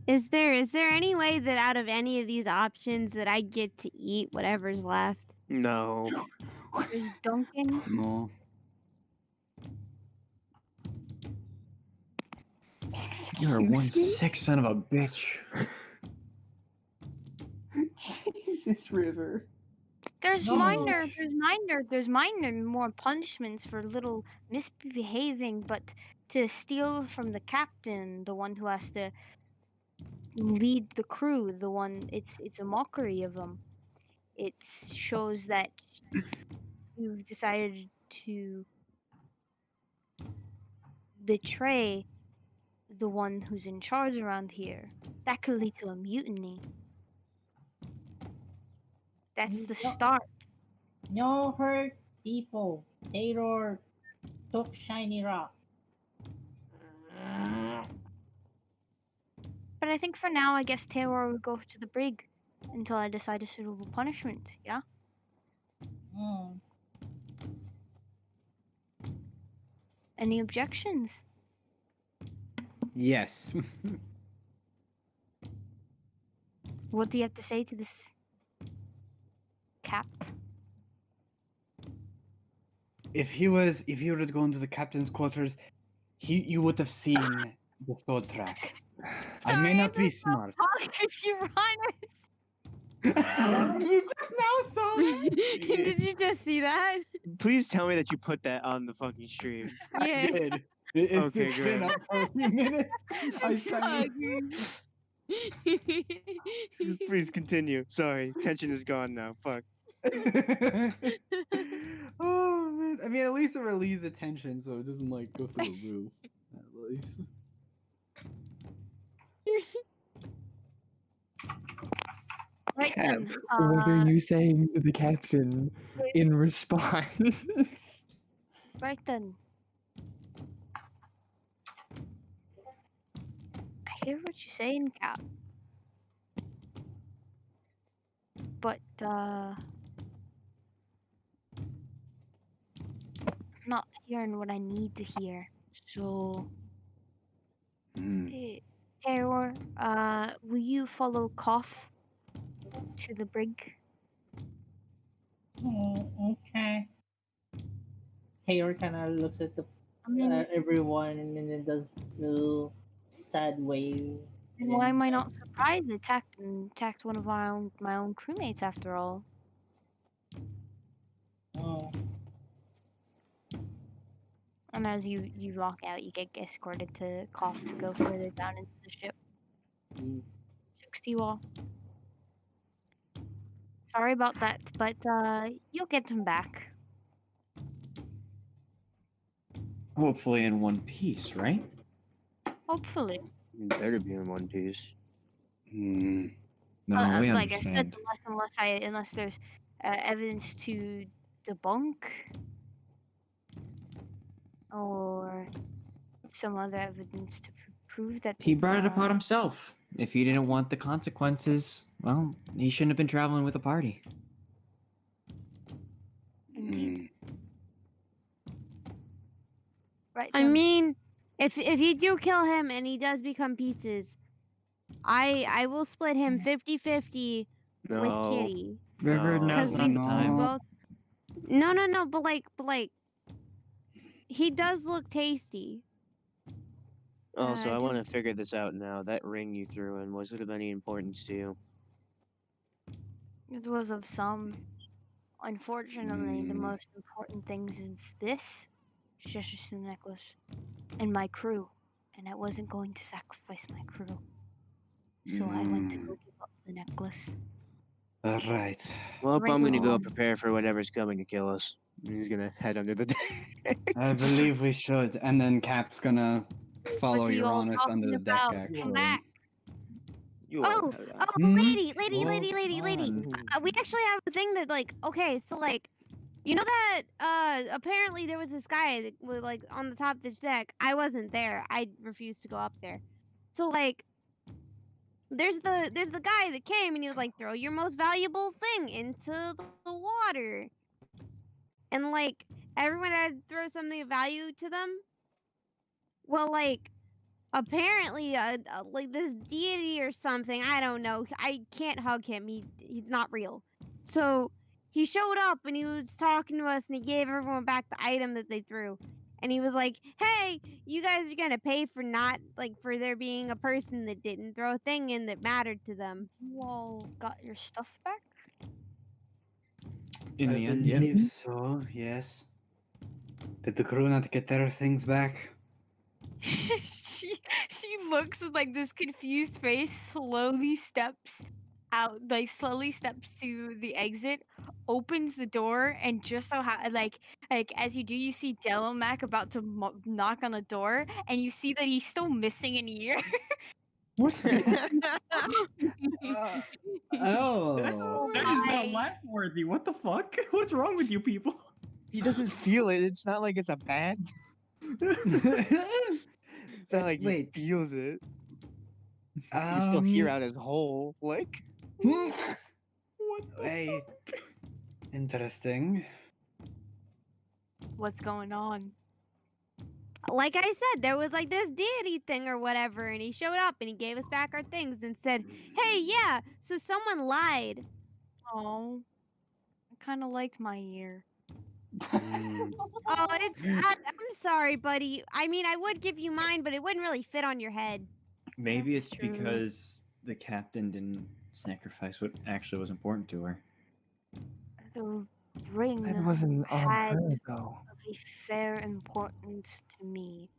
Is there any way that out of any of these options that I get to eat whatever's left? No. There's dunking. No. You're Excuse one me? sick son of a bitch. Jesus, River. There's No. minor more punishments for little misbehaving, but to steal from the captain, the one who has to lead the crew, the one it's a mockery of him. It shows that you've decided to betray the one who's in charge around here. That could lead to a mutiny. That's the No. start. No hurt people. Taylor took shiny rock. But I think for now, I guess Taylor will go to the brig until I decide a suitable punishment. Yeah. Mm. Any objections? Yes. What do you have to say to this cap? If you were to go into the captain's quarters, you would have seen the sword track. I may not be smart. It's Uranus. You just now saw that? Did you just see that? Please tell me that you put that on the fucking stream. I Yeah. did. Okay, It's been good. up for a few minutes. I sent Please continue. Sorry, tension is gone now. Fuck. Oh man! I mean, at least it relieves the tension, so it doesn't like go through the roof. At least. Right Cap, then. what are you saying to the captain in response? Right then. I hear what you're saying, Cap. But I'm not hearing what I need to hear. So Terror, will you follow Koff to the brig? Okay. Taylor kind of looks at the mean- everyone, and then it does the sad wave. And why am I not surprised? It attacked one of my own crewmates after all. Oh, And as you walk out, you get escorted to Koff to go further down into the ship. mm. Thanks to you all. Sorry about that, but you'll get them back. Hopefully in one piece, right? Hopefully. You better be in one piece. Hmm. No, we Like I said, understand. unless there's evidence to debunk or some other evidence to prove that He it's, brought it upon himself. If he didn't want the consequences, well, he shouldn't have been traveling with a party. Indeed. Right. I then. mean, if you do kill him and he does become pieces, I will split him 50-50 with No. Kitty. River, No. now's Because not the we time. both. No, but like, he does look tasty. Also, I Uh, want to figure this out now. That ring you threw in, was it of any importance to you? It was of some. Unfortunately, the Hmm. most important things is this. Gestures to the necklace. And my crew. And I wasn't going to sacrifice my crew. So I went to go give up the necklace. All right. Well, Right I'm gonna go on. prepare for whatever's coming to kill us. He's gonna head under the deck. I believe we should. And then Cap's gonna follow What are you all Uranus under the talking deck, about? actually. Come back. You all Oh, have oh, Hmm? lady. on. We actually have a thing that, like, okay, so, like, you know that, apparently there was this guy that was, like, on the top of this deck. I wasn't there. I refused to go up there. So, like, there's the guy that came and he was like, throw your most valuable thing into the water. And, like, everyone had to throw something of value to them. Well, like, apparently, like this deity or something. I don't know. I can't hug him. He's not real. So he showed up and he was talking to us and he gave everyone back the item that they threw. And he was like, "Hey, you guys are gonna pay for not for there being a person that didn't throw a thing in that mattered to them." You all got your stuff back? In I the end, believe yeah. so, yes. Did the crew not get their things back? she looks with like this confused face, slowly steps out, like slowly steps to the exit, opens the door, and just so like as you do, you see Delomac about to knock on the door, and you see that he's still missing an ear. What the Oh. That is not laugh worthy. What the fuck? What's wrong with you people? He doesn't feel it. It's not like it's a bad. It's not like Wait. he feels it. You can still hear out his hole. Like. What the Hey. Interesting. What's going on? Like I said, there was like this deity thing or whatever, and he showed up and he gave us back our things and said, "Hey, yeah, so someone lied." Oh, I kind of liked my ear. Hmm. Oh, I'm sorry, buddy. I mean, I would give you mine, but it wouldn't really fit on your head. Maybe That's it's true. because the captain didn't sacrifice what actually was important to her. The ring That wasn't on had her, though. of a fair importance to me.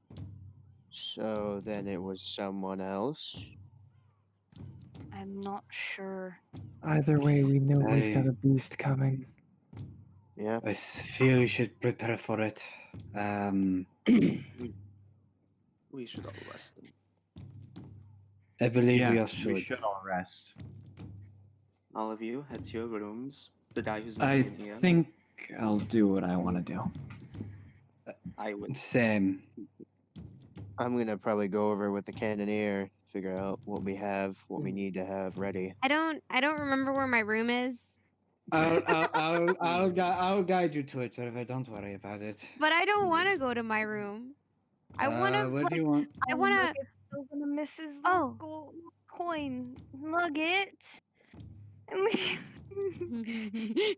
So then it was someone else. I'm not sure. Either way, we know we've got I- a beast coming. Yeah. I feel we should prepare for it. We should all rest them. I believe Yeah, we all we should. should all rest. All of you head to your rooms. The guy who's I missing here. think I'll do what I want to do. I would. Same. I'm gonna probably go over with the cannoneer, figure out what we have, what we need to have ready. I don't remember where my room is, I'll guide you to it, Trevor. Don't worry about it. but I don't want to go to my room. I want to. What do you want? I want to. Nugget's still gonna miss his Oh. little gold coin nugget. If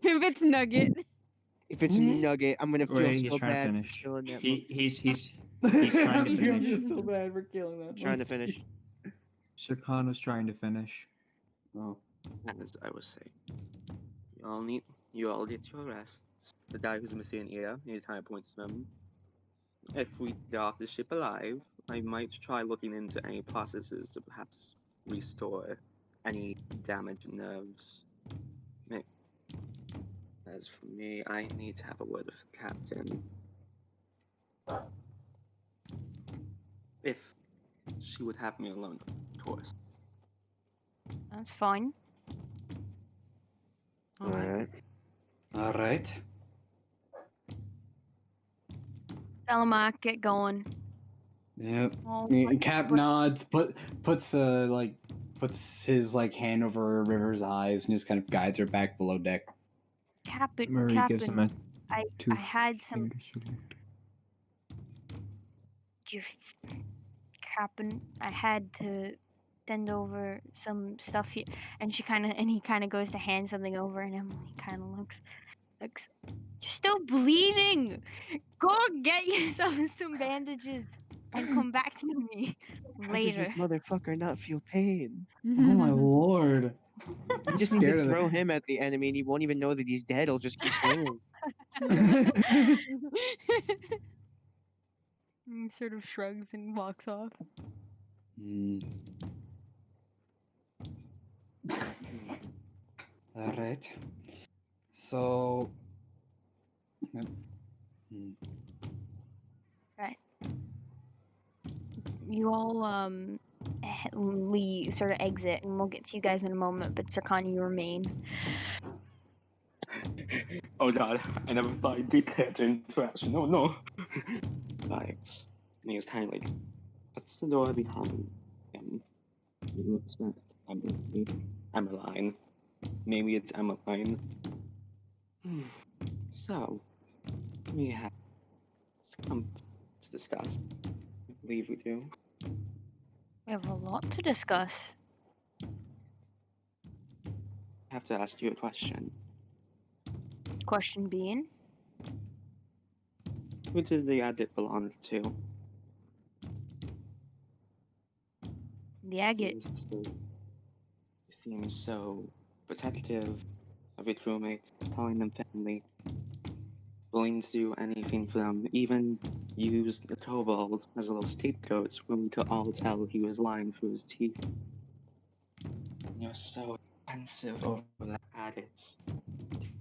it's Nugget. If it's Nugget, I'm gonna feel Wait, he's so trying to bad. finish. Killing that He's He's trying to I'm gonna finish. feel so bad for killing that. Trying to finish. Sir Khan was trying to finish. Oh. As I was saying, you all get your rest. The guy who's missing an ear, he kind of points to him. If we get off the ship alive, I might try looking into any processes to perhaps restore any damaged nerves. As for me, I need to have a word with the captain. If she would have me alone, of course. That's fine. Alright. All right. Salamak, get going. Yep. Oh, Cap nods, puts his like hand over River's eyes and just kind of guides her back below deck. Captain, Murray gives him a I had some. Your Captain, I had to send over some stuff here, and he kind of goes to hand something over, and Emily kind of looks, you're still bleeding. Go get yourself some bandages and come back to me How does later. this motherfucker not feel pain? Oh my lord! You just need to throw him at the enemy and he won't even know that he's dead. He'll just keep swinging. He sort of shrugs and walks off. All right. So. Right. You all leave, sort of exit, and we'll get to you guys in a moment. But Sarkani, you remain. Oh god, I never thought I'd get character interaction. Oh no. Right. And he was kind of like, what's the door behind him? You expect Emmeline. Maybe it's Emmeline. So, we have some to discuss. I believe we do. We have a lot to discuss. I have to ask you a question. Question being, Who did the addict belong to? the agate. You seem so protective of your crewmates, calling them family, willing to do anything for them, even used the kobold as a little scapegoat when we could all tell he was lying through his teeth. You're so offensive over that addict.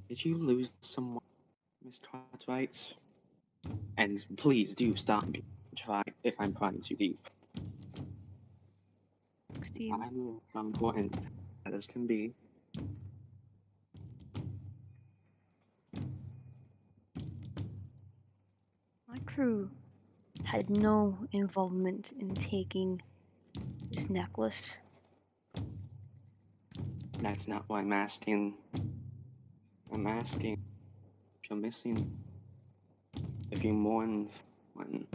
Did you lose someone, Miss Cartwright? And please do stop me if I'm prying too deep. Steve. I know how important that is can be. My crew had no involvement in taking this necklace. That's not why I'm asking. I'm asking if you're missing, if you mourn one.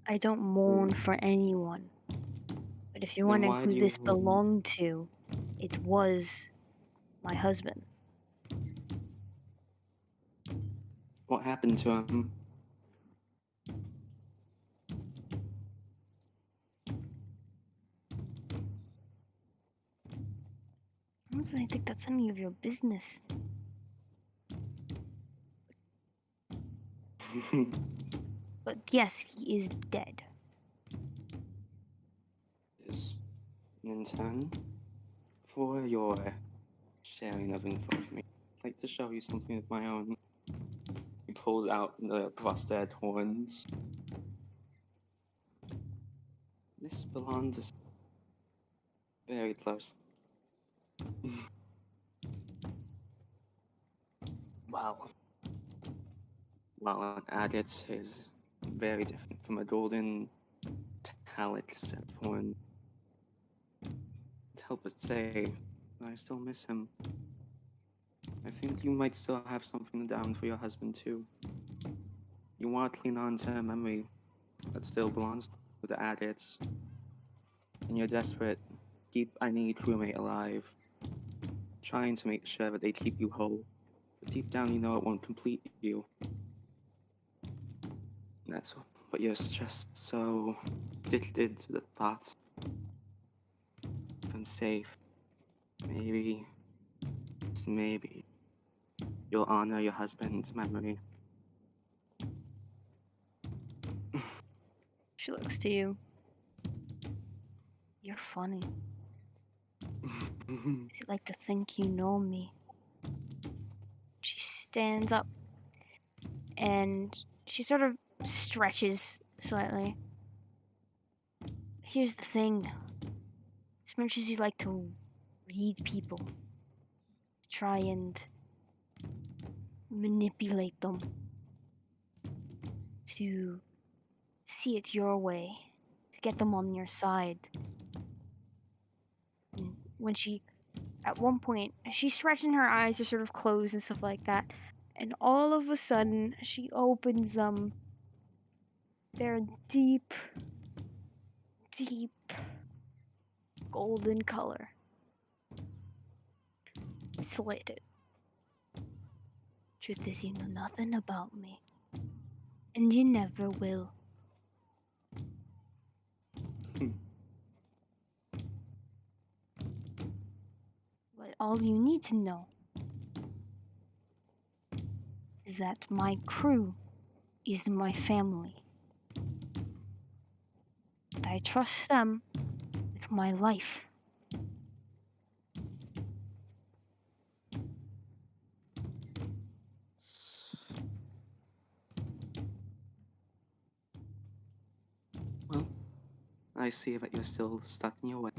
I don't mourn for anyone. But if you're Then wondering why who do you this mourn? belonged to, it was my husband. What happened to him? I don't really think that's any of your business. But yes, he is dead. Is in turn for your sharing of info with me. I'd like to show you something of my own. He pulls out the prosthetic horns. This belongs very close. Wow. Well, an agate is very different from a golden metallic set of horn. To help us say, I still miss him. I think you might still have something down for your husband too. You want to cling on to a memory that still belongs to the agates. And you're desperate to keep any crewmate alive, trying to make sure that they keep you whole. But deep down you know it won't complete you. That's but you're just so addicted to the thoughts. If I'm safe, maybe, just maybe, you'll honor your husband's memory. She looks to you. You're funny. Is it like to think you know me? She stands up and she sort of stretches slightly. Here's the thing. As much as you like to read people, try and manipulate them to see it your way, to get them on your side. And when she, at one point, she's stretching her eyes to sort of close and stuff like that, and all of a sudden, she opens them. They're deep, deep golden color. Slated. Truth is, you know nothing about me. And you never will. But all you need to know is that my crew is my family. And I trust them with my life. Well, I see that you're still stuck in your way.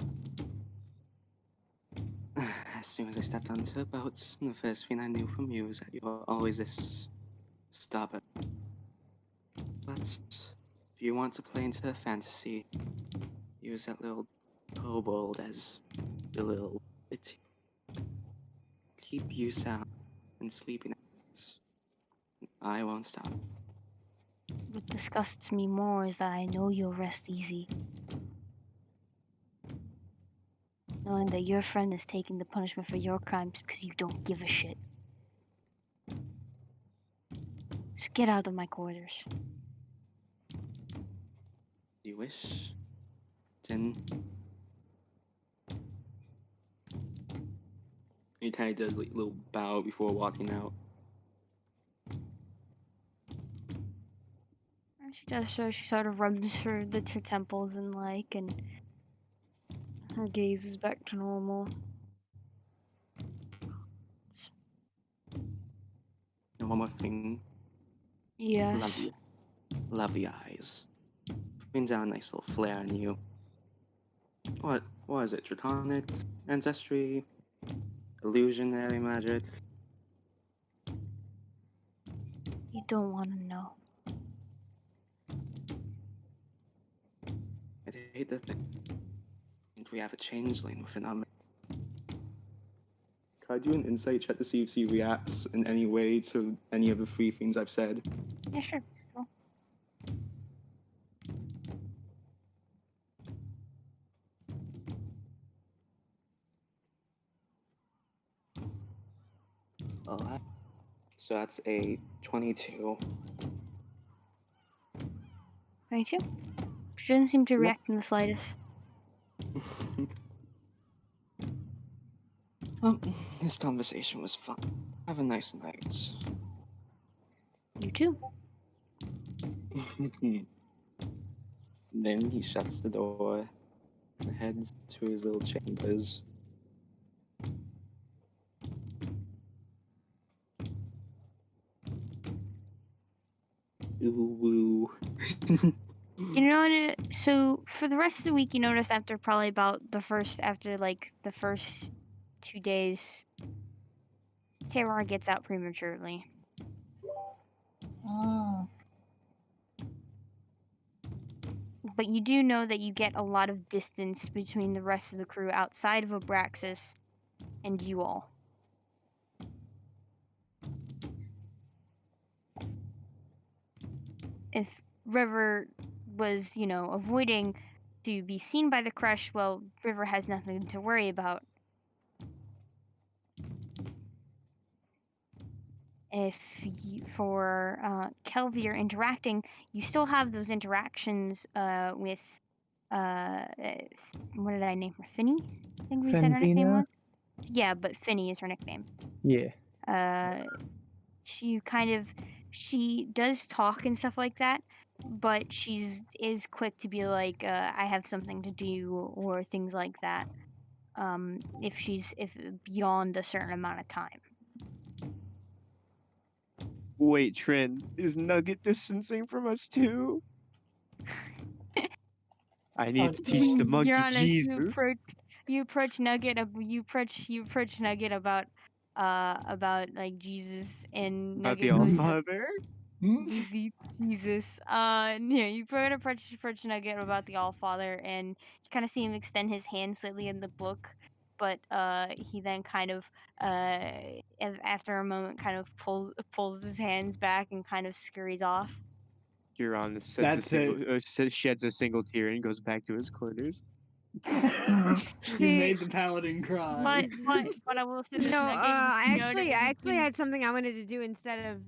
As soon as I stepped onto the boat, the first thing I knew from you is that you were always this stubborn. But if you want to play into a fantasy, use that little kobold as the little bitty. Keep you sound and sleeping at night. I won't stop. What disgusts me more is that I know you'll rest easy. Knowing that your friend is taking the punishment for your crimes because you don't give a shit. So get out of my quarters. You wish? Then he kind of does like a little bow before walking out. And she does so. She sort of rubs her temples and her gaze is back to normal. And one more thing. Yes. Lovely eyes. Brings out a nice little flare on you. What is it? Draconic ancestry? Illusionary magic? You don't want to know. I hate the thing. We have a changeling within our. Could I do an insight check to see if he reacts in any way to any of the three things I've said? Yeah, sure. Cool. Alright. So that's a 22. 22? She doesn't seem to react in the slightest. Well, this conversation was fun. Have a nice night. You too. Then he shuts the door and heads to his little chambers. Ooh woo. You know, so for the rest of the week, you notice after probably about the first 2 days, Terrar gets out prematurely. Oh. But you do know that you get a lot of distance between the rest of the crew outside of Abraxas and you all. If River was, avoiding to be seen by the crush, well, River has nothing to worry about. for Kelvier interacting, you still have those interactions with what did I name her? Finny? I think we said her nickname Fenzina? was. Yeah, but Finny is her nickname. Yeah. She does talk and stuff like that, but is quick to be like, I have something to do or things like that. If beyond a certain amount of time. Wait, Trin, is Nugget distancing from us too? I need to teach the monkey You're honest. Jesus. You approach Nugget. You approach Nugget about like Jesus, and About Nugget the goes to All-Father? the Jesus. Yeah, you approach Nugget about the All Father, and you kind of see him extend his hand slightly in the book, but he then kind of after a moment kind of pulls his hands back and kind of scurries off. Huron That's sheds a single tear and goes back to his quarters. You See, made the paladin cry. But I will say this, No, Nugget. I actually had something I wanted to do instead of,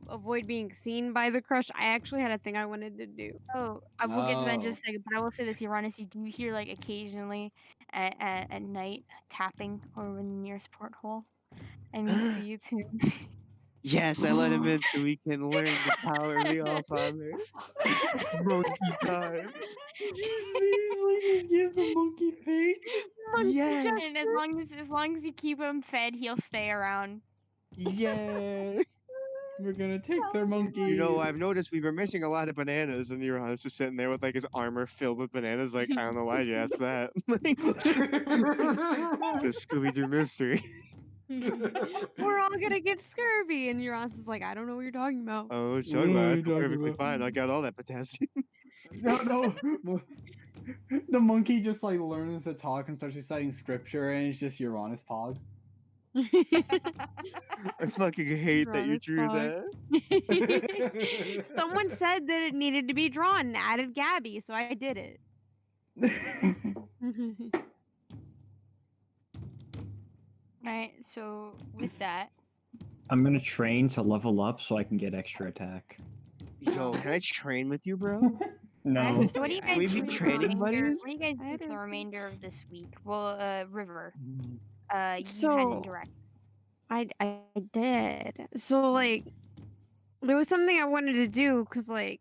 avoid being seen by the crush. I actually had a thing I wanted to do. Oh, I will get to that in Oh. just a second, but I will say this, Uranus, you do hear like occasionally at night tapping over in the nearest porthole, and you see it too. Yes, I let him in so we can learn the power of the All-Father. Monkey time. Did you seriously just give the monkey face? Yeah. And as long as you keep him fed, he'll stay around. Yeah. We're gonna take their monkey. You know, I've noticed we were missing a lot of bananas, and Uranus is sitting there with like his armor filled with bananas. Like, I don't know why you asked that. It's a Scooby-Doo mystery. We're all gonna get scurvy, and Uranus is like, I don't know what you're talking about. Oh, What sure, are I you feel talking perfectly about? fine. I got all that potassium. No. The monkey just like learns to talk and starts reciting scripture, and it's just Uranus Pog. I fucking hate that you Uranus drew Pog. that. Someone said that it needed to be drawn and added Gabby, so I did it. Right. So with that, I'm gonna train to level up so I can get extra attack. Yo, can I train with you, bro? No. so what do you Can we guys be do for the training remainder? buddies? What do you guys do for the remainder of this week? Well, River, you had So- interact. I did. So like, there was something I wanted to do because like,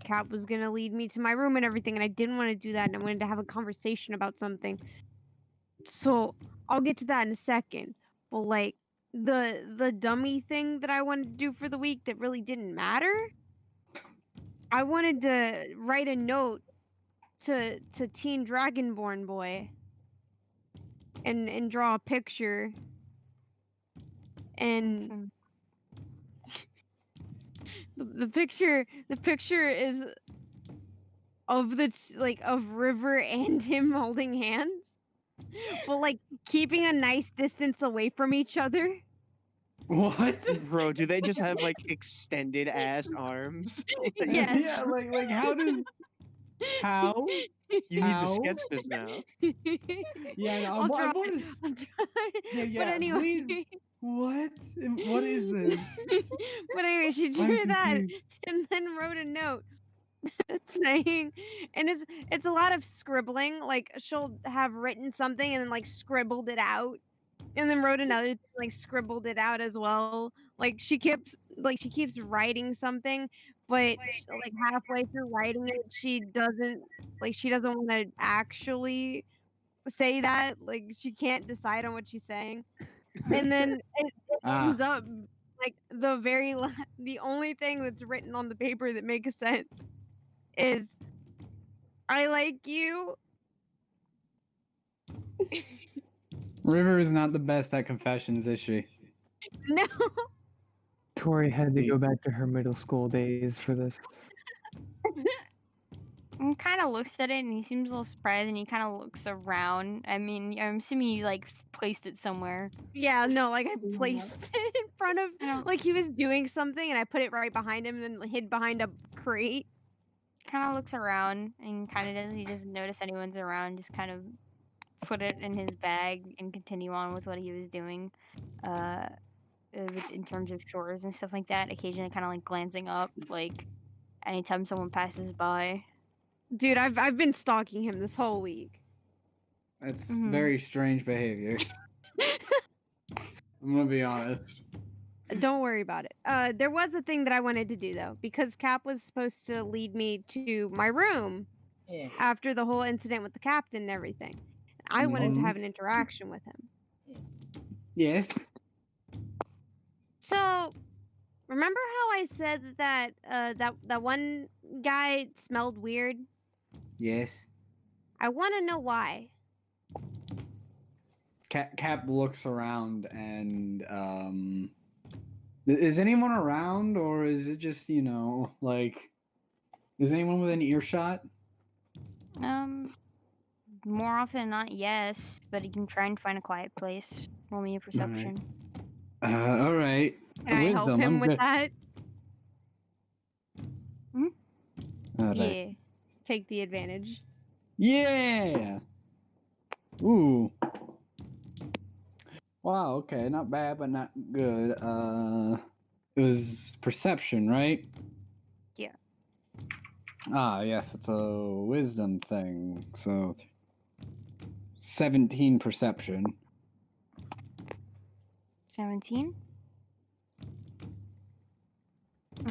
Cap was gonna lead me to my room and everything, and I didn't want to do that, and I wanted to have a conversation about something. So I'll get to that in a second. But like, the dummy thing that I wanted to do for the week that really didn't matter. I wanted to write a note to Teen Dragonborn Boy and draw a picture. And the picture is of of River and him holding hands, but like keeping a nice distance away from each other. What? Bro, do they just have like extended ass arms? Yes. Yeah, like how does how? You need to How? sketch this now. Yeah, no, I'll try. want to. I'll try. Yeah, But anyway. please. What? What is this? But anyway, she I'm drew that confused. and then wrote a note saying, and it's a lot of scribbling. Like she'll have written something and then like scribbled it out, and then wrote another thing, like scribbled it out as well. Like she keeps writing something, but like halfway through writing it, she doesn't want to actually say that. Like she can't decide on what she's saying, and then it ends up like the only thing that's written on the paper that makes sense is I like you. River is not the best at confessions, is she? No. Tori had to go back to her middle school days for this. He kind of looks at it and he seems a little surprised, and he kind of looks around. I mean, I'm assuming you like placed it somewhere. Yeah, no, like I placed it in front of, like he was doing something and I put it right behind him and then hid behind a crate. Kind of looks around and kind of does. He doesn't notice anyone's around. Just kind of put it in his bag and continue on with what he was doing. in terms of chores and stuff like that. Occasionally, kind of like glancing up, like anytime someone passes by. Dude, I've been stalking him this whole week. That's Mhm. very strange behavior. I'm gonna be honest. Don't worry about it. There was a thing that I wanted to do though, because Cap was supposed to lead me to my room Yeah. after the whole incident with the captain and everything. I wanted to Mhm. have an interaction with him. Yes. So, remember how I said that that one guy smelled weird? Yes. I want to know why. Cap looks around and is anyone around, or is it just, like, is anyone within earshot? More often than not, yes, but you can try and find a quiet place. Roll me a perception. All right. Can I help him with that? Hmm? All right. Yeah. Take the advantage. Yeah. Ooh. Wow. Okay. Not bad, but not good. It was perception, right? Yeah. Ah, yes. It's a wisdom thing. So 17 perception. 17.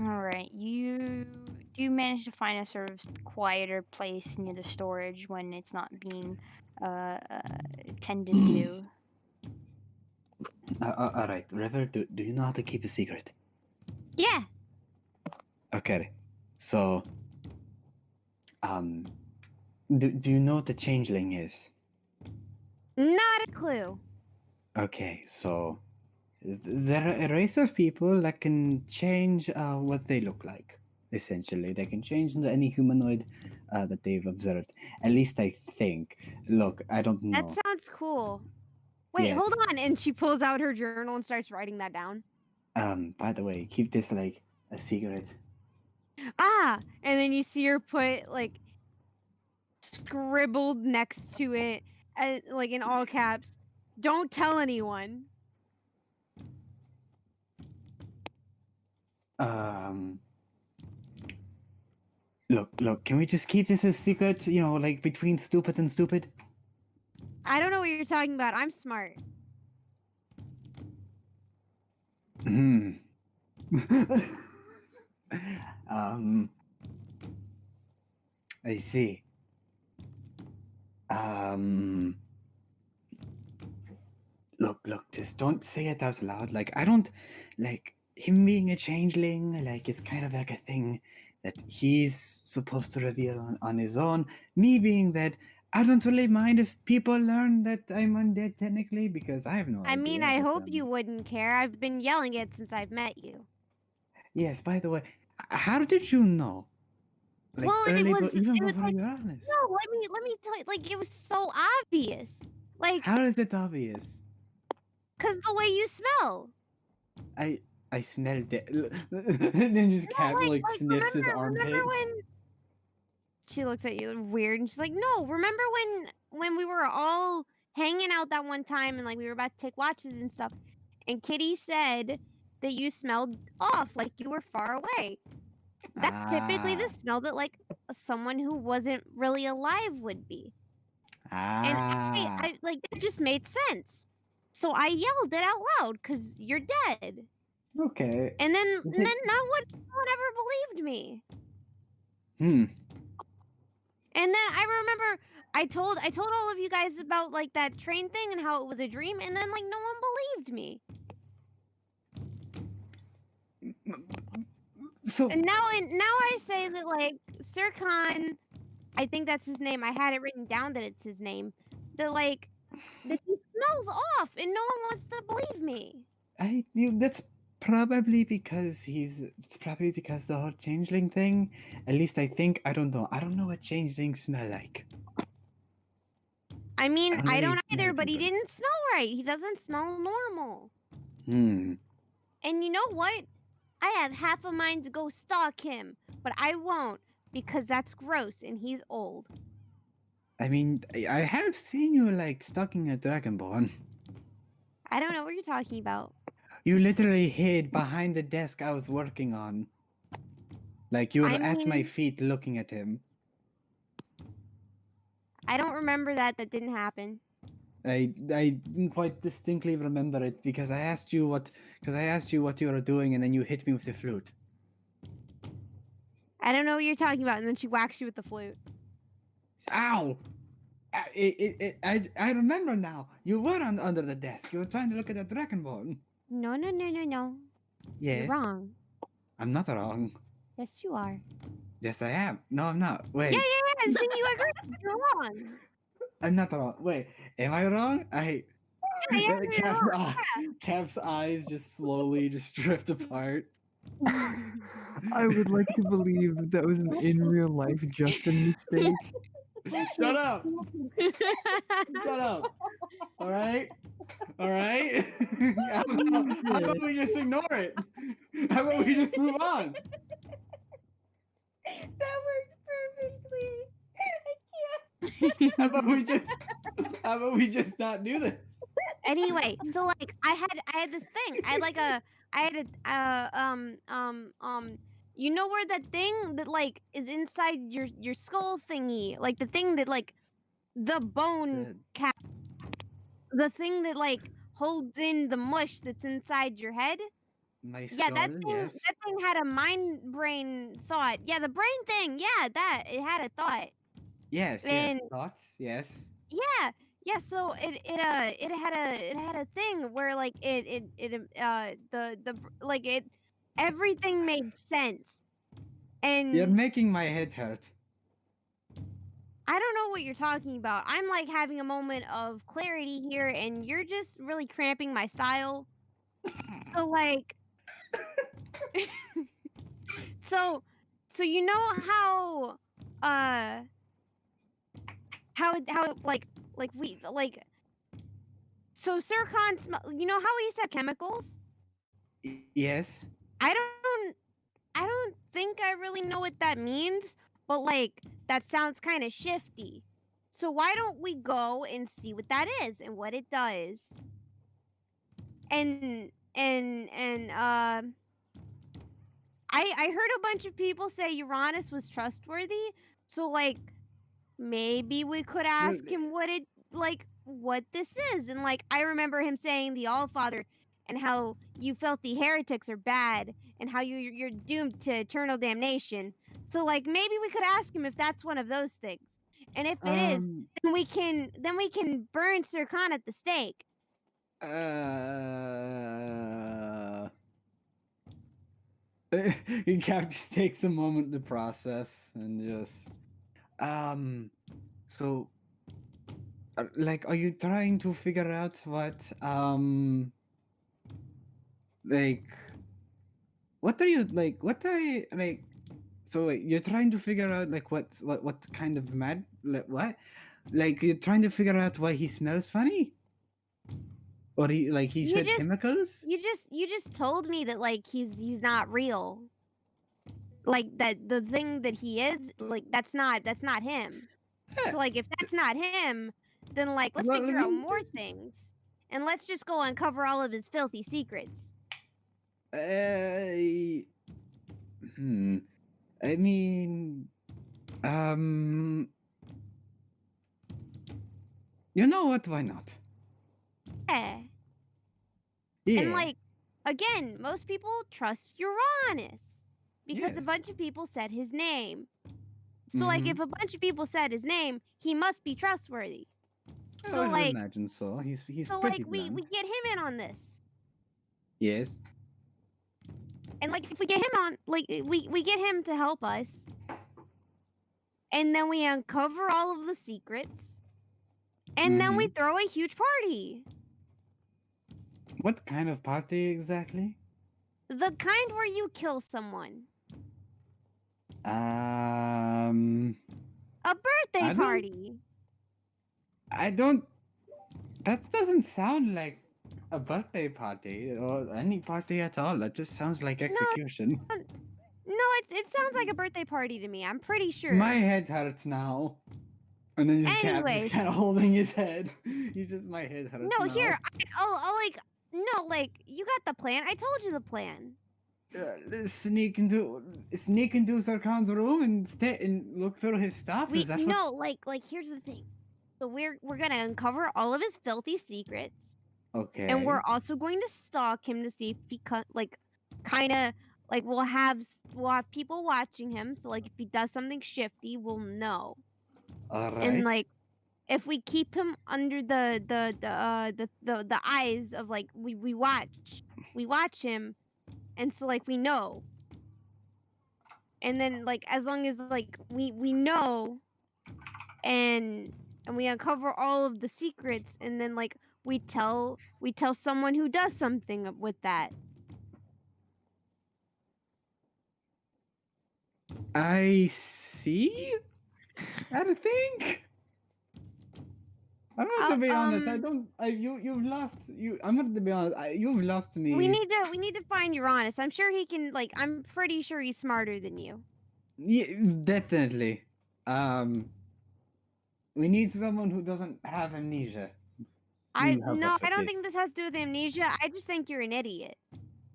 Alright, you do manage to find a sort of quieter place near the storage when it's not being tended to. All right, River. Do you know how to keep a secret? Yeah. Okay. So, do you know what the changeling is? Not a clue. Okay, so they're a race of people that can change what they look like. Essentially, they can change into any humanoid that they've observed. At least I think. Look, I don't know. That sounds cool. Wait, Yeah. hold on. And she pulls out her journal and starts writing that down. By the way, keep this like a secret. Ah, and then you see her put like scribbled next to it, like in all caps. Don't tell anyone. Look, can we just keep this a secret, like between stupid and stupid? I don't know what you're talking about. I'm smart. I see. Look, just don't say it out loud. Like, I don't, like, him being a changeling, like, it's kind of like a thing that he's supposed to reveal on his own. Me being that, I don't really mind if people learn that I'm undead technically, because I have no idea. I mean, I but, hope you wouldn't care. I've been yelling it since I've met you. Yes, by the way, how did you know? Like, Well, even it was before like, you're honest. no, let me tell you, like, it was so obvious. Like, How is it obvious? because the way you smell. I smelled it. And then just Cat like sniffs his armpit. Remember when she looks at you weird and she's like, no, remember when we were all hanging out that one time and like we were about to take watches and stuff, and Kitty said that you smelled off, like you were far away. That's typically the smell that like someone who wasn't really alive would be. And I like that just made sense. So I yelled it out loud because you're dead. Okay. And then no one ever believed me. Hmm. And then I remember I told all of you guys about like that train thing and how it was a dream, and then like no one believed me. So And now I say that like Sir Khan, I think that's his name. I had it written down that it's his name. That like that he smells off, and no one wants to believe me. that's probably because it's probably because the whole changeling thing. At least I think. I don't know. I don't know what changelings smell like. I mean, I don't really either, smell but he people. didn't smell right. He doesn't smell normal. Hmm. And you know what? I have half a mind to go stalk him, but I won't because that's gross and he's old. I mean, I have seen you like stalking a dragonborn. I don't know what you're talking about. You literally hid behind the desk I was working on. Like you were I at my mean- feet looking at him. I don't remember that. That didn't happen. I quite distinctly remember it because I asked you what you were doing and then you hit me with the flute. I don't know what you're talking about. And then she whacks you with the flute. Ow! I remember now. You were under the desk. You were trying to look at the dragon bone. No. Yes. You're wrong. I'm not wrong. Yes, you are. Yes, I am. No, I'm not. Wait. Yeah. See, you agree. You're wrong. I'm not wrong. Wait, am I wrong? Yeah, you're wrong. Cap's eyes just slowly just drift apart. I would like to believe that was an in real life Justin mistake. Shut up! Shut up! All right? How about we just ignore it? How about we just move on? That worked perfectly. How about we just not do this? Anyway, so like I had this thing. You know where that thing that like is inside your skull thingy, like the thing that like the bone cap, the thing that like holds in the mush that's inside your head. My skull, Yeah, that thing had a mind brain thought. Yeah, the brain thing. Yeah, that it had a thought. Yes, And- thoughts, yes. Yeah, so it had a thing where like everything made sense. And You're making my head hurt. I don't know what you're talking about. I'm like having a moment of clarity here and you're just really cramping my style. So like so you know how we like so Sircon you know how he said chemicals? Yes. I don't think I really know what that means, but like that sounds kind of shifty. So why don't we go and see what that is and what it does? And I heard a bunch of people say Uranus was trustworthy, so like maybe we could ask him what this is. And like I remember him saying the Allfather and how you filthy heretics are bad and how you're doomed to eternal damnation. So like maybe we could ask him if that's one of those things. And if it is, then we can burn Sir Khan at the stake. Cap just takes a moment to process and just so like are you trying to figure out what like what are you like what are you like so wait, you're trying to figure out like what kind of mad like what like you're trying to figure out why he smells funny or he said chemicals. You just told me that like he's not real. Like that the thing that he is like that's not him. So like if that's not him, then like let's figure out more things. And let's just go uncover all of his filthy secrets. I mean, you know what? Why not? Yeah. And like, again, most people trust Uranus because a bunch of people said his name. So like, if a bunch of people said his name, he must be trustworthy. So I would like, imagine so. He's so pretty like we get him in on this. Yes. And like if we get him on, like we get him to help us, and then we uncover all of the secrets, and then we throw a huge party. What kind of party exactly? The kind where you kill someone. A birthday party. That doesn't sound like a birthday party or any party at all. That just sounds like execution. No, it sounds like a birthday party to me. I'm pretty sure. My head hurts now. And then his cap is kind of holding his head. He's just my head hurts. No, now. here, no, like you got the plan. I told you the plan. Sneak into Sarkhan's room and stay and look through his stuff. We Is that no, like here's the thing. So we're gonna uncover all of his filthy secrets, what? Okay. and we're also going to stalk him to see if he kind of like we'll have people watching him. So like if he does something shifty, we'll know. All right. And like if we keep him under the eyes of like we watch him, and so like we know. And then like as long as like we know and we uncover all of the secrets, and then like we tell someone who does something with that. I see. I think. I'm going to be honest. I don't. You've lost. I'm going to be honest. You've lost me. We need to find Uranus. I'm sure he can. Like I'm pretty sure he's smarter than you. Yeah, definitely. We need someone who doesn't have amnesia. I help no, us I with don't this. think this has to do with amnesia. I just think you're an idiot.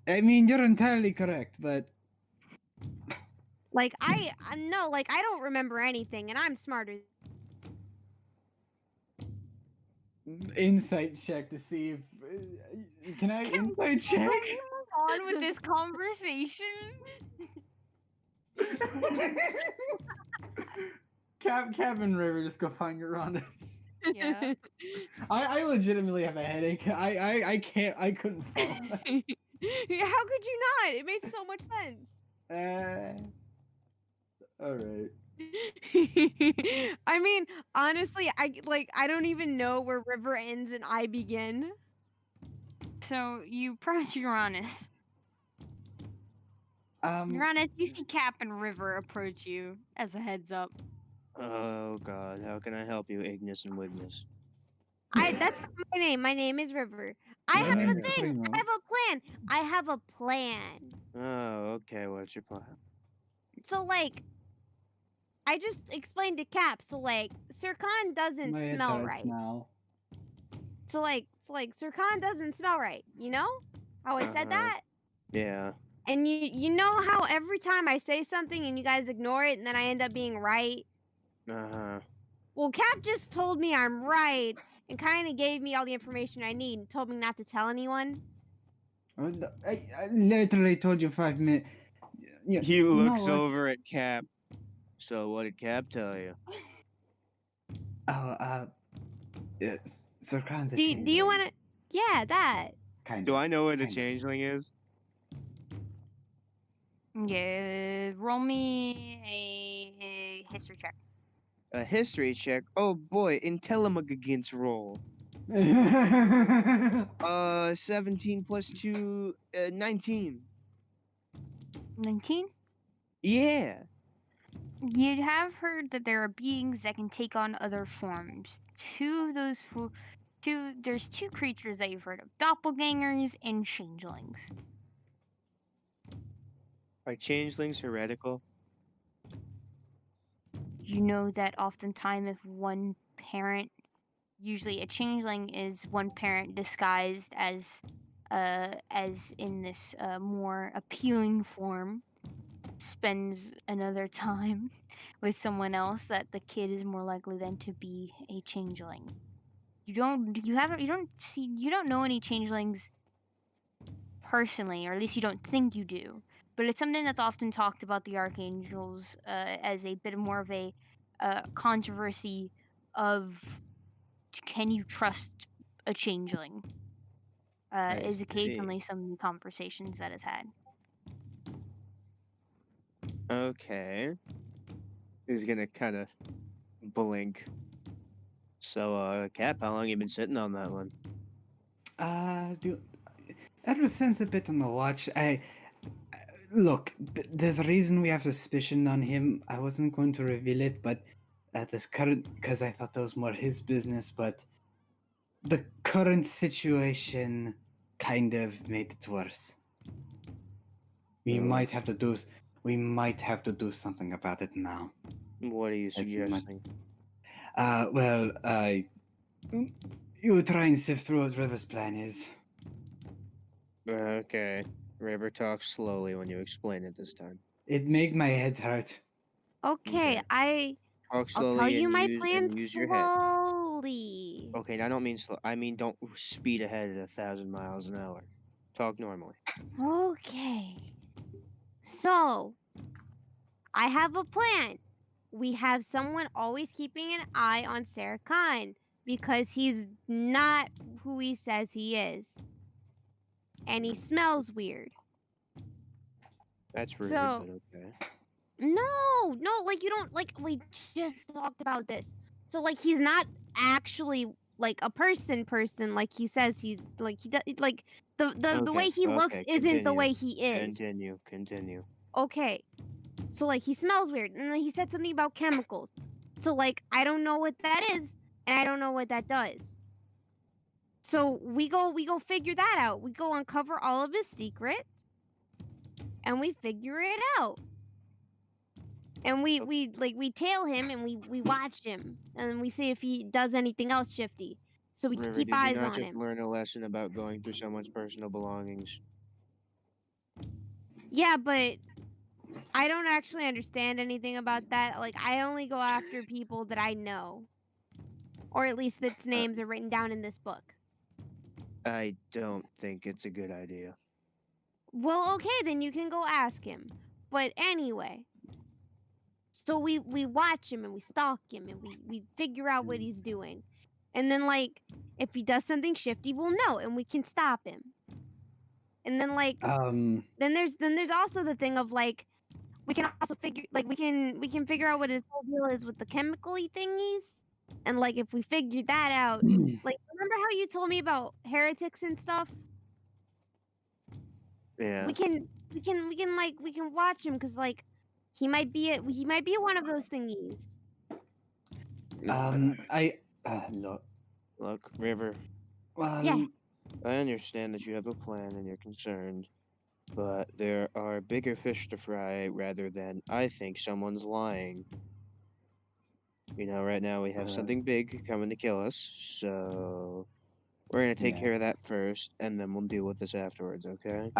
I mean, you're entirely correct, but Like I no, like I don't remember anything, and I'm smarter. insight check to see if can I insight check? Can we move on with this conversation? Kevin River, just go find Uranus. Yeah. I legitimately have a headache. I can't. I couldn't follow. How could you not? It made so much sense. All right. I mean, honestly, I don't even know where River ends and I begin. So you approach Uranus. Um. Uranus, you see Cap and River approach you as a heads up. Oh God, how can I help you, Ignis and Wignis? That's not my name. My name is River. I My have name a is thing. Primo. I have a plan. I have a plan. Oh, okay. What's your plan? So like, I just explained to Cap. So like, Sir Khan doesn't My head smell hurts right. now. So like Sir Khan doesn't smell right. You know how I said that? Yeah. And you know how every time I say something and you guys ignore it, and then I end up being right. Well, Cap just told me I'm right and kind of gave me all the information I need and told me not to tell anyone. I literally told you 5 minutes. Yeah, He you know looks what? over at Cap. So what did Cap tell you? Oh, Sir Khan's a Do you want to? Yeah, that. Kind Do of. I know what a kind of. changeling is? Yeah, roll me a history check. A history check? Oh boy, Intelligence roll. 17 plus 2, 19. 19? Yeah. You have heard that there are beings that can take on other forms. There's two creatures that you've heard of: doppelgangers and changelings. Are changelings heretical? You know that oftentimes if one parent, usually a changeling is one parent disguised as in this more appealing form, spends another time with someone else, that the kid is more likely then to be a changeling. You don't know any changelings personally, or at least you don't think you do. But it's something that's often talked about the archangels as a bit more of a controversy of, can you trust a changeling? Is occasionally some conversations that is had. Okay. He's gonna kind of blink. So, Cap, how long you been sitting on that one? Ever since a bit on the watch, look. There's a reason we have suspicion on him. I wasn't going to reveal it, but at this current, because I thought that was more his business. But the current situation kind of made it worse. We might have to do something about it now. What are you suggesting? Well, you try and sift through what River's plan is. Okay. River, talk slowly when you explain it this time. It make my head hurt. Okay, Okay. Talk I'll tell slowly you and my use plan your head. slowly. Okay, I don't mean slow. I mean don't speed ahead at 1,000 miles an hour. Talk normally. Okay. So, I have a plan. We have someone always keeping an eye on Sarah Khan because he's not who he says he is. And he smells weird. That's rude, So, but okay. no, like you don't like we just talked about this. So like he's not actually like a person like he says he's like he does like the way he looks Okay, isn't the way he is. Continue. Okay. So like he smells weird and then he said something about chemicals. So like I don't know what that is and I don't know what that does. So we go figure that out. We go uncover all of his secrets and we figure it out. And we tail him and we watch him and we see if he does anything else shifty. So we River, keep did you eyes not on just him. learn a lesson about going through someone's personal belongings? Yeah, but I don't actually understand anything about that. Like I only go after people that I know. Or at least its names are written down in this book. I don't think it's a good idea. Well, okay, then you can go ask him. But anyway, so we watch him and we stalk him and we figure out what he's doing. And then like if he does something shifty, we'll know and we can stop him. And then like then there's also the thing of like we can also figure like we can figure out what his whole deal is with the chemical-y thingies. And like if we figure that out, like remember how you told me about heretics and stuff? Yeah. We can watch him because like he might be one of those thingies. Look, River. Yeah. I understand that you have a plan and you're concerned, but there are bigger fish to fry rather than I think someone's lying. You know, right now we have something big coming to kill us, so we're gonna take care of that first, and then we'll deal with this afterwards, okay?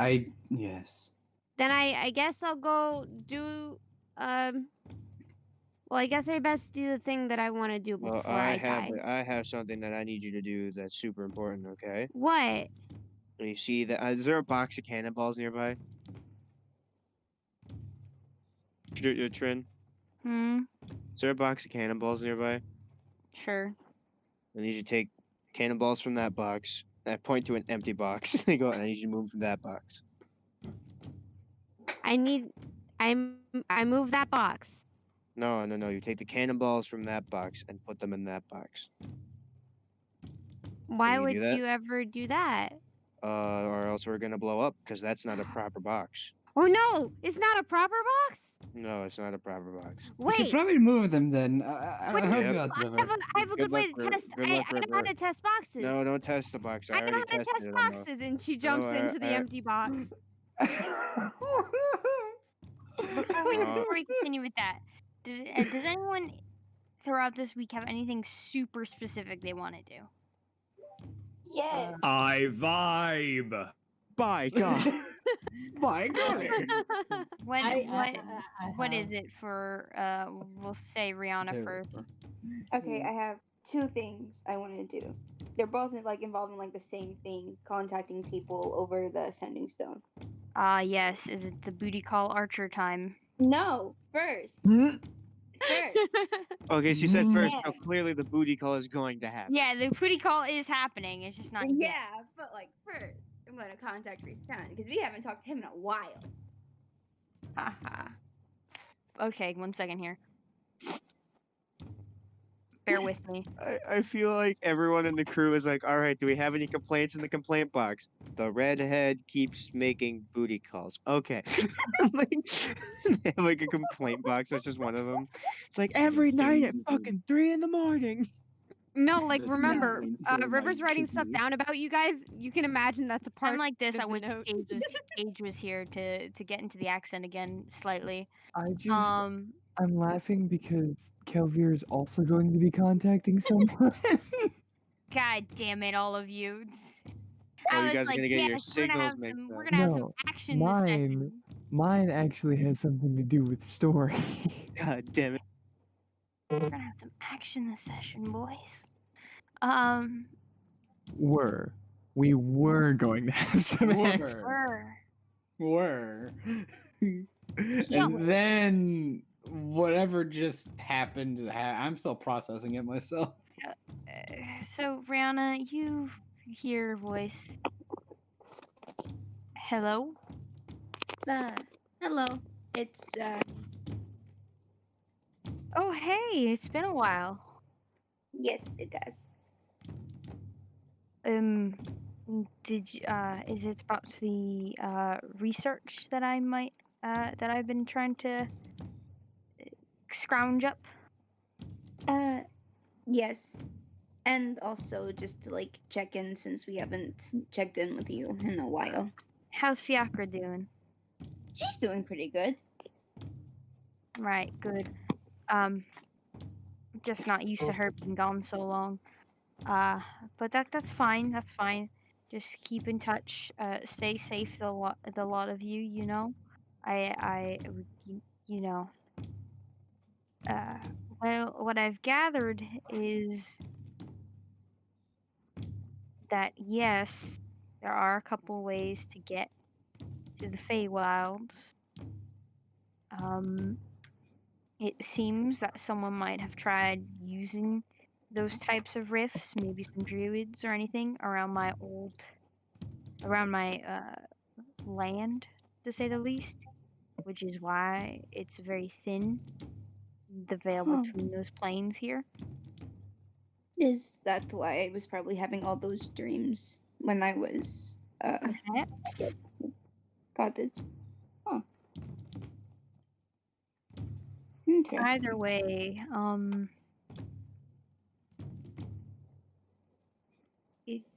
Yes. Then I guess I'll go do well, I guess I best do the thing that I want to do before Well, I die. I have something that I need you to do that's super important, okay? What? You see that? Is there a box of cannonballs nearby? Trin? Is there a box of cannonballs nearby? Sure. I need you to take cannonballs from that box. And I point to an empty box. They go, and I need you to move from that box. I move that box. No. You take the cannonballs from that box and put them in that box. Why you would do that? you ever do that? Or else we're gonna blow up because that's not a proper box. Oh no, it's not a proper box? No, it's not a proper box. We should Wait. probably move them then. Wait, How Yep. good, River? I have a good way to test. I know how to test boxes. No, don't test the box. I I know already how to tested test it. boxes, and she jumps into the empty box. Before we continue with that, does anyone throughout this week have anything super specific they want to do? Yes. I vibe. By God. My God. What is it for? We'll say Rihanna first. Okay, I have two things I want to do. They're both like involving like the same thing, contacting people over the Ascending Stone. Yes. Is it the booty call archer time? No, first. Okay, she said first, so clearly the booty call is going to happen. Yeah, the booty call is happening. It's just not yet. Yeah, but like first, I'm gonna contact Reese-san because we haven't talked to him in a while. Haha. Okay, 1 second here. Bear with me. I feel like everyone in the crew is like, all right, do we have any complaints in the complaint box? The redhead keeps making booty calls. Okay. They have like a complaint box. That's just one of them. It's like every night at fucking 3 a.m. No, like remember, River's writing stuff down about you guys. You can imagine that's a part. I'm like this. of I the wish notes. Cage was here to get into the accent again slightly. I'm laughing because Kelvier is also going to be contacting someone. God damn it, all of you. Oh, I you was guys are like, gonna get your yes, signals mixed we're up. gonna have some No, action this session. mine actually has something to do with story. God damn it. We're gonna have some action this session, boys. We were going to have some action. Were. Yeah. And then whatever just happened, I'm still processing it myself. So, Brianna, you hear a voice. Hello? Hello. It's Oh, hey, it's been a while. yes, it does. Did you, is it about the research that that I've been trying to scrounge up? Yes. And also just to like check in since we haven't checked in with you in a while. How's Fiacre doing? She's doing pretty good. Right, good. Just not used to her being gone so long. But that's fine. That's fine. Just keep in touch. Stay safe, the lot of you. You know, you know. Well, what I've gathered is that yes, there are a couple ways to get to the Feywilds. It seems that someone might have tried using those types of rifts, maybe some druids or anything, around my land, to say the least, which is why it's very thin, the veil Huh. between those planes here. Is that why I was probably having all those dreams when I was Perhaps. cottage? Huh. Interesting. Either way,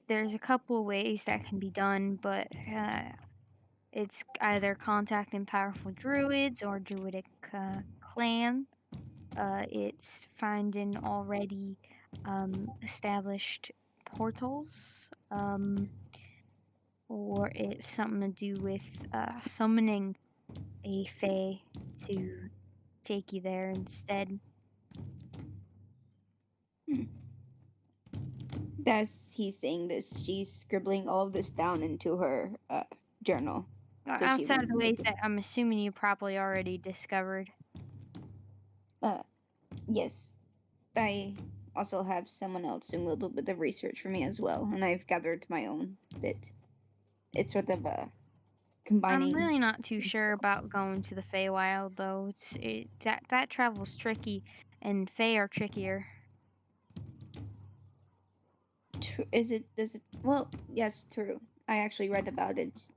there's a couple of ways that can be done, but it's either contacting powerful druids or druidic clan. It's finding already established portals, or it's something to do with summoning a fae to take you there instead. As he's saying this, she's scribbling all of this down into her journal. So she Outside of the wouldn't ways make that I'm assuming you probably already discovered. Yes. I also have someone else doing a little bit of research for me as well, and I've gathered my own bit. It's sort of combining. I'm really not too sure about going to the Feywild though. That travel's tricky, and Fey are trickier. Does it? Well, yes, true. I actually read about it.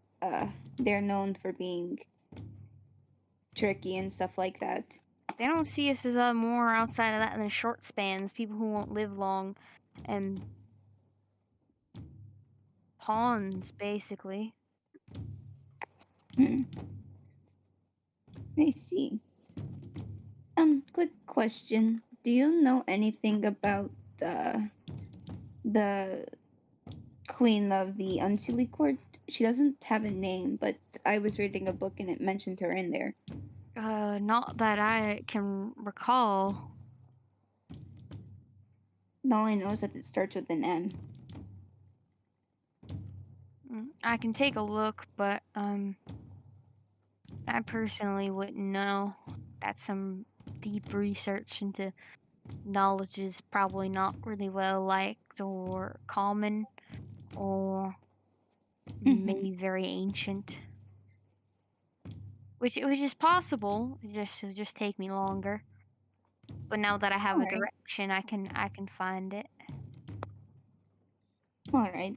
They're known for being tricky and stuff like that. They don't see us as more outside of that than short spans, people who won't live long, and pawns, basically. I see. Quick question. Do you know anything about the queen of the Unseelie Court? She doesn't have a name, but I was reading a book and it mentioned her in there. Not that I can recall. All I know is that it starts with an M. I can take a look, but I personally wouldn't know. That's some deep research into knowledge is probably not really well liked or common or maybe very ancient. Which is possible. It'll just take me longer. But now that I have a direction, I can find it. All right.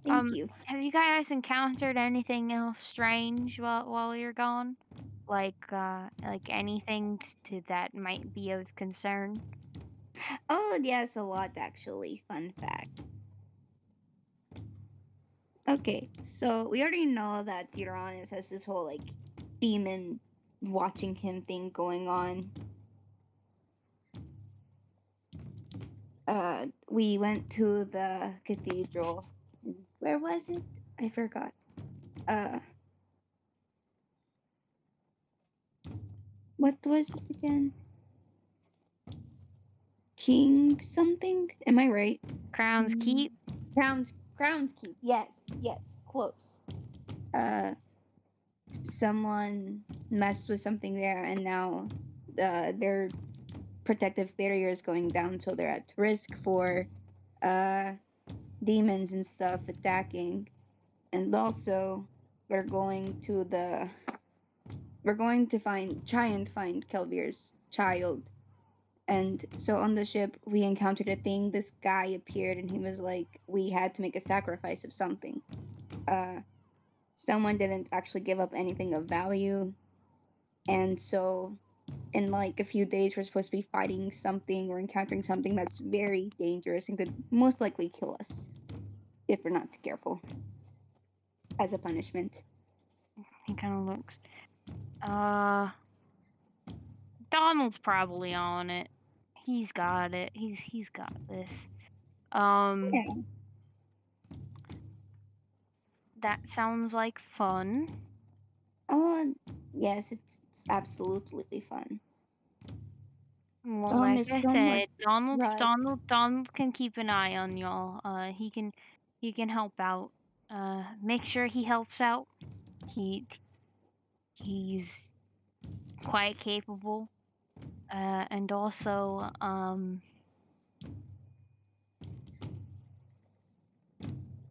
Thank you. Have you guys encountered anything else strange while you're gone? Like anything that might be of concern? Oh, yes, a lot actually. Fun fact. Okay, so we already know that Uranus has this whole like demon watching him thing going on. We went to the cathedral. where was it? I forgot. Uh, what was it again? King something? Am I right? Crown's Keep. Crown's Keep. Yes, close. Someone messed with something there, and now their protective barrier is going down, so they're at risk for demons and stuff attacking. And also, we're going to try and find Kelvir's child. And so on the ship, we encountered a thing. This guy appeared, and he was like, we had to make a sacrifice of something. Someone didn't actually give up anything of value, and so in like a few days, we're supposed to be fighting something or encountering something that's very dangerous and could most likely kill us if we're not careful. As a punishment. He kind of looks. Donald's probably on it. He's got it. He's got this. Yeah. That sounds like fun. Oh, yes, it's absolutely fun. Well, like There's I so much said, blood. Donald can keep an eye on y'all. He can help out. Make sure he helps out. He's quite capable. And also,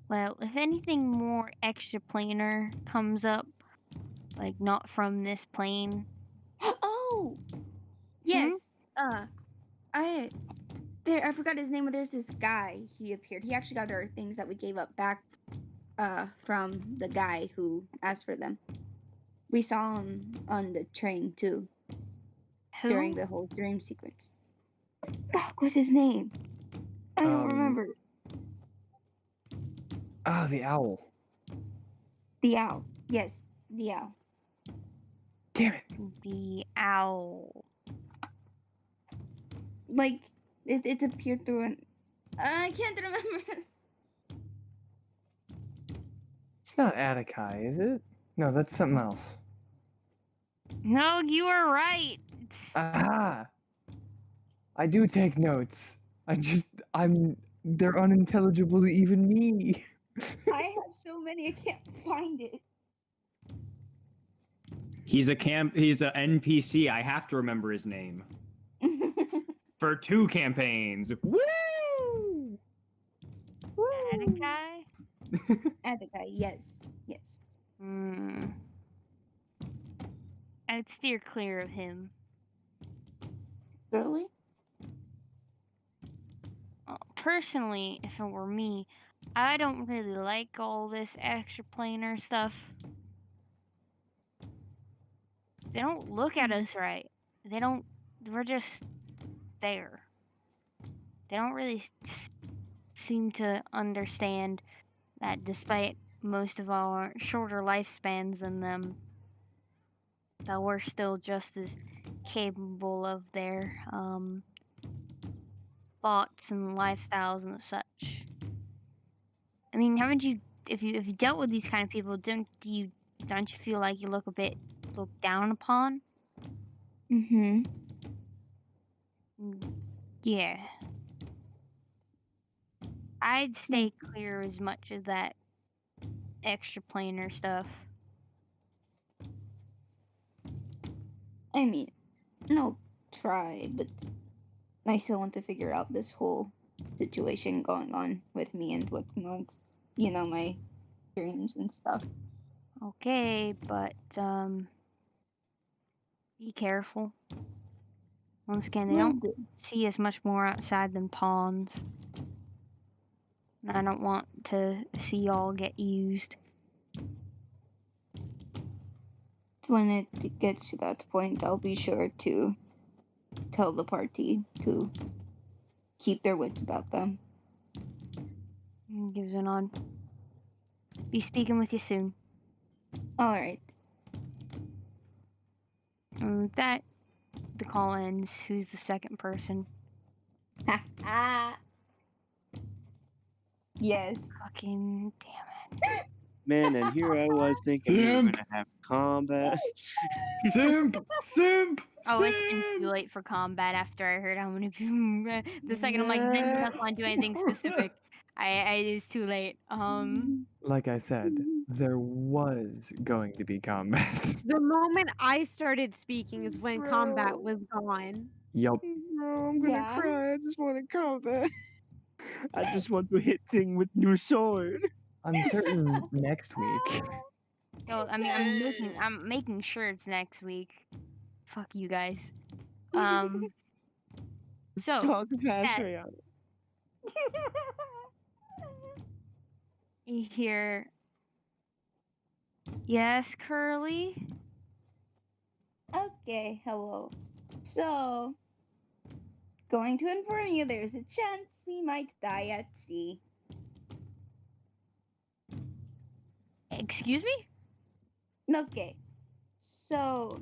well, if anything more extraplanar comes up, like not from this plane. Oh, yes. I forgot his name, but there's this guy. He appeared. He actually got our things that we gave up back from the guy who asked for them. We saw him on the train too. Who? During the whole dream sequence. Fuck, what's his name? I don't remember. The owl. The owl. Yes, the owl. Damn it. The owl. Like, it's appeared through an... I can't remember. It's not Attikai, is it? No, that's something else. No, you are right. Aha! I do take notes. They're unintelligible to even me. I have so many, I can't find it. He's a NPC. I have to remember his name. For 2 campaigns. Woo! Attikai? Attikai, yes. I'd steer clear of him. Really? Personally, if it were me, I don't really like all this extraplanar stuff. They don't look at us right. We're just there. They don't really seem to understand that despite most of our shorter lifespans than them, that we're still just as capable of their thoughts and lifestyles and such. I mean, haven't you? If you dealt with these kind of people, don't you feel like you look a bit looked down upon? Yeah. I'd stay clear as much of that extraplanar stuff. I mean, no try, but I still want to figure out this whole situation going on with me and whatnot. You know, my dreams and stuff. Okay, but be careful. Once again, they don't see us much more outside than pawns. And I don't want to see y'all get used. When it gets to that point, I'll be sure to tell the party to keep their wits about them. Gives a nod. Be speaking with you soon. Alright. With that, the call ends. Who's the second person? Yes. Fucking damn it. Man, and here I was thinking we were Simp. gonna have combat. Simp! Simp! Oh, it's been too Simp! late for combat after I heard I'm gonna be the second I'm like, didn't just want to do anything specific. It's too late. Like I said, there was going to be combat. The moment I started speaking is when combat Bro. was gone. Yup. Bro, I'm gonna Yeah. cry. I just want to combat. I just want to hit thing with new sword. I'm certain next week. So I mean, I'm making sure it's next week. Fuck you guys. So Talk fast, Ed, Rihanna. you hear? Yes, Curly. Okay, hello. So, going to inform you there's a chance we might die at sea. Excuse me? Okay, so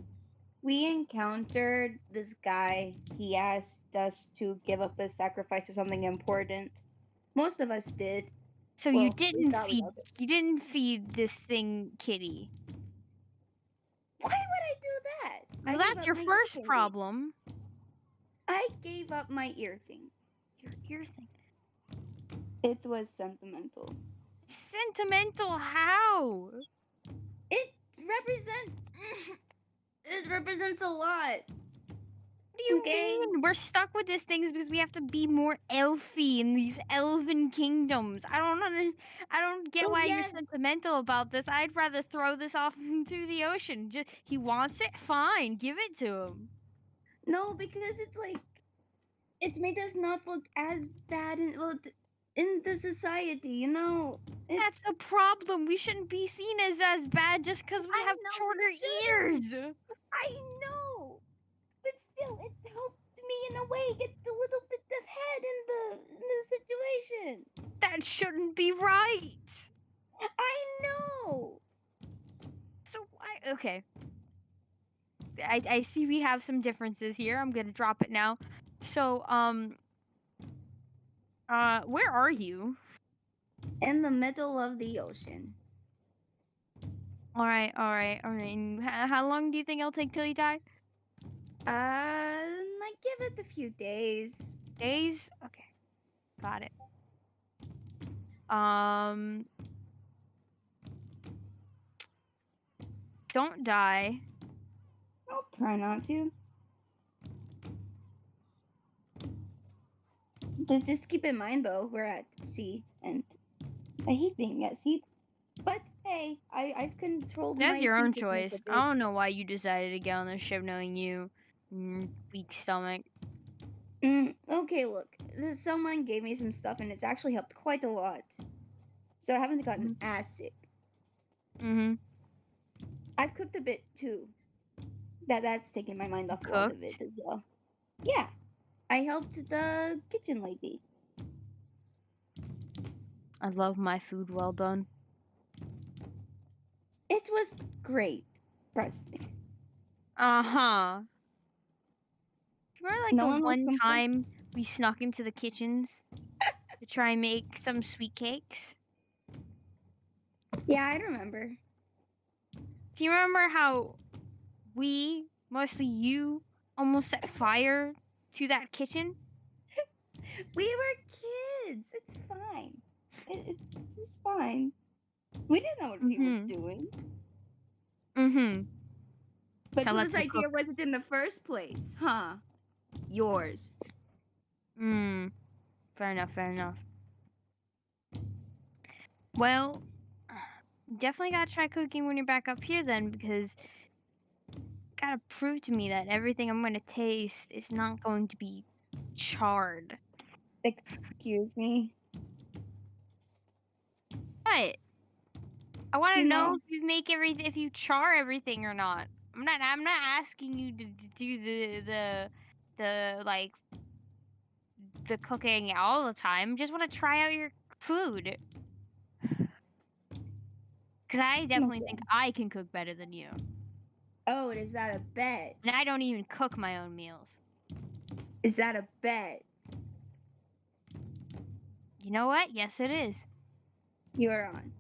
we encountered this guy. He asked us to give up a sacrifice of something important. Most of us did. So Well, you we didn't thought we feed loved it. you didn't feed this thing Kitty. Why would I do that? I Well, gave that's up your my ear first thing. problem. I gave up my ear thing. Your thing. It was sentimental. Sentimental how? It represents. It represents a lot. What do you Okay. mean? We're stuck with these things because we have to be more elfy in these elven kingdoms. I don't get So why you're yes. sentimental about this. I'd rather throw this off into the ocean. He wants it, fine, give it to him. No, because it's like it's made us not look as bad in the society, you know. That's the problem. We shouldn't be seen as bad just because we I have know, shorter we shouldn't. ears. I know, but still, it helped me in a way get a little bit of head in the situation. That shouldn't be right. I know. So okay. I see we have some differences here. I'm gonna drop it now. So where are you? In the middle of the ocean. All right. And how long do you think it'll take till you die? I give it a few days. Days? Okay. Got it. Don't die. I'll try not to. Just keep in mind though, we're at sea, and I hate being at sea. But hey, I've controlled That's my your own seasickness a choice. bit. I don't know why you decided to get on the ship knowing you weak stomach. Okay, look, someone gave me some stuff, and it's actually helped quite a lot. So I haven't gotten as sick. Mm-hmm. I've cooked a bit too. That's taken my mind off a lot of it as well. Yeah, I helped the kitchen lady. I love my food well done. It was great. Trust me. Uh-huh. Remember like No the one was one complaining. time we snuck into the kitchens to try and make some sweet cakes? Yeah, I remember. Do you remember how we, mostly you, almost set fire to that kitchen? We were kids. It's fine. It was fine. We didn't know what we were doing. Mm-hmm. But So let's whose idea was it in the first place, huh? Yours. Fair enough. Well, definitely gotta try cooking when you're back up here then, because gotta prove to me that everything I'm gonna taste is not going to be charred. Excuse me. But I want to You know know- if you make everything, if you char everything or not. I'm not asking you to do the like the cooking all the time. Just want to try out your food. Cause I definitely think I can cook better than you. Oh, is that a bet? And I don't even cook my own meals. Is that a bet? You know what? Yes, it is. You're on.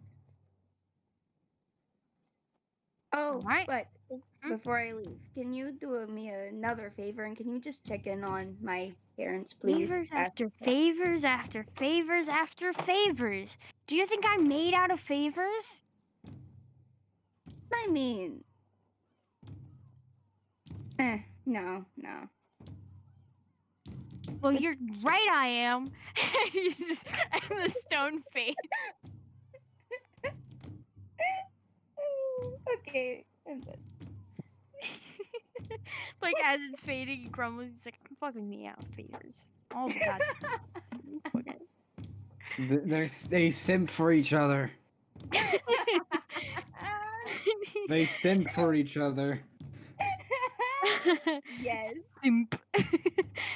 Oh, Alright. but Hmm? before I leave, can you do me another favor and can you just check in on my parents, please? Favors after favors after favors after favors. Do you think I'm made out of favors? I mean, no. Well, you're right, I am. And you just and the stone face. Okay, I'm done. Like as it's fading and crumbles, he's like, I'm fucking me out of favors. All the goddamn. Okay. They simp for each other. They simp for each other. Yes. Simp.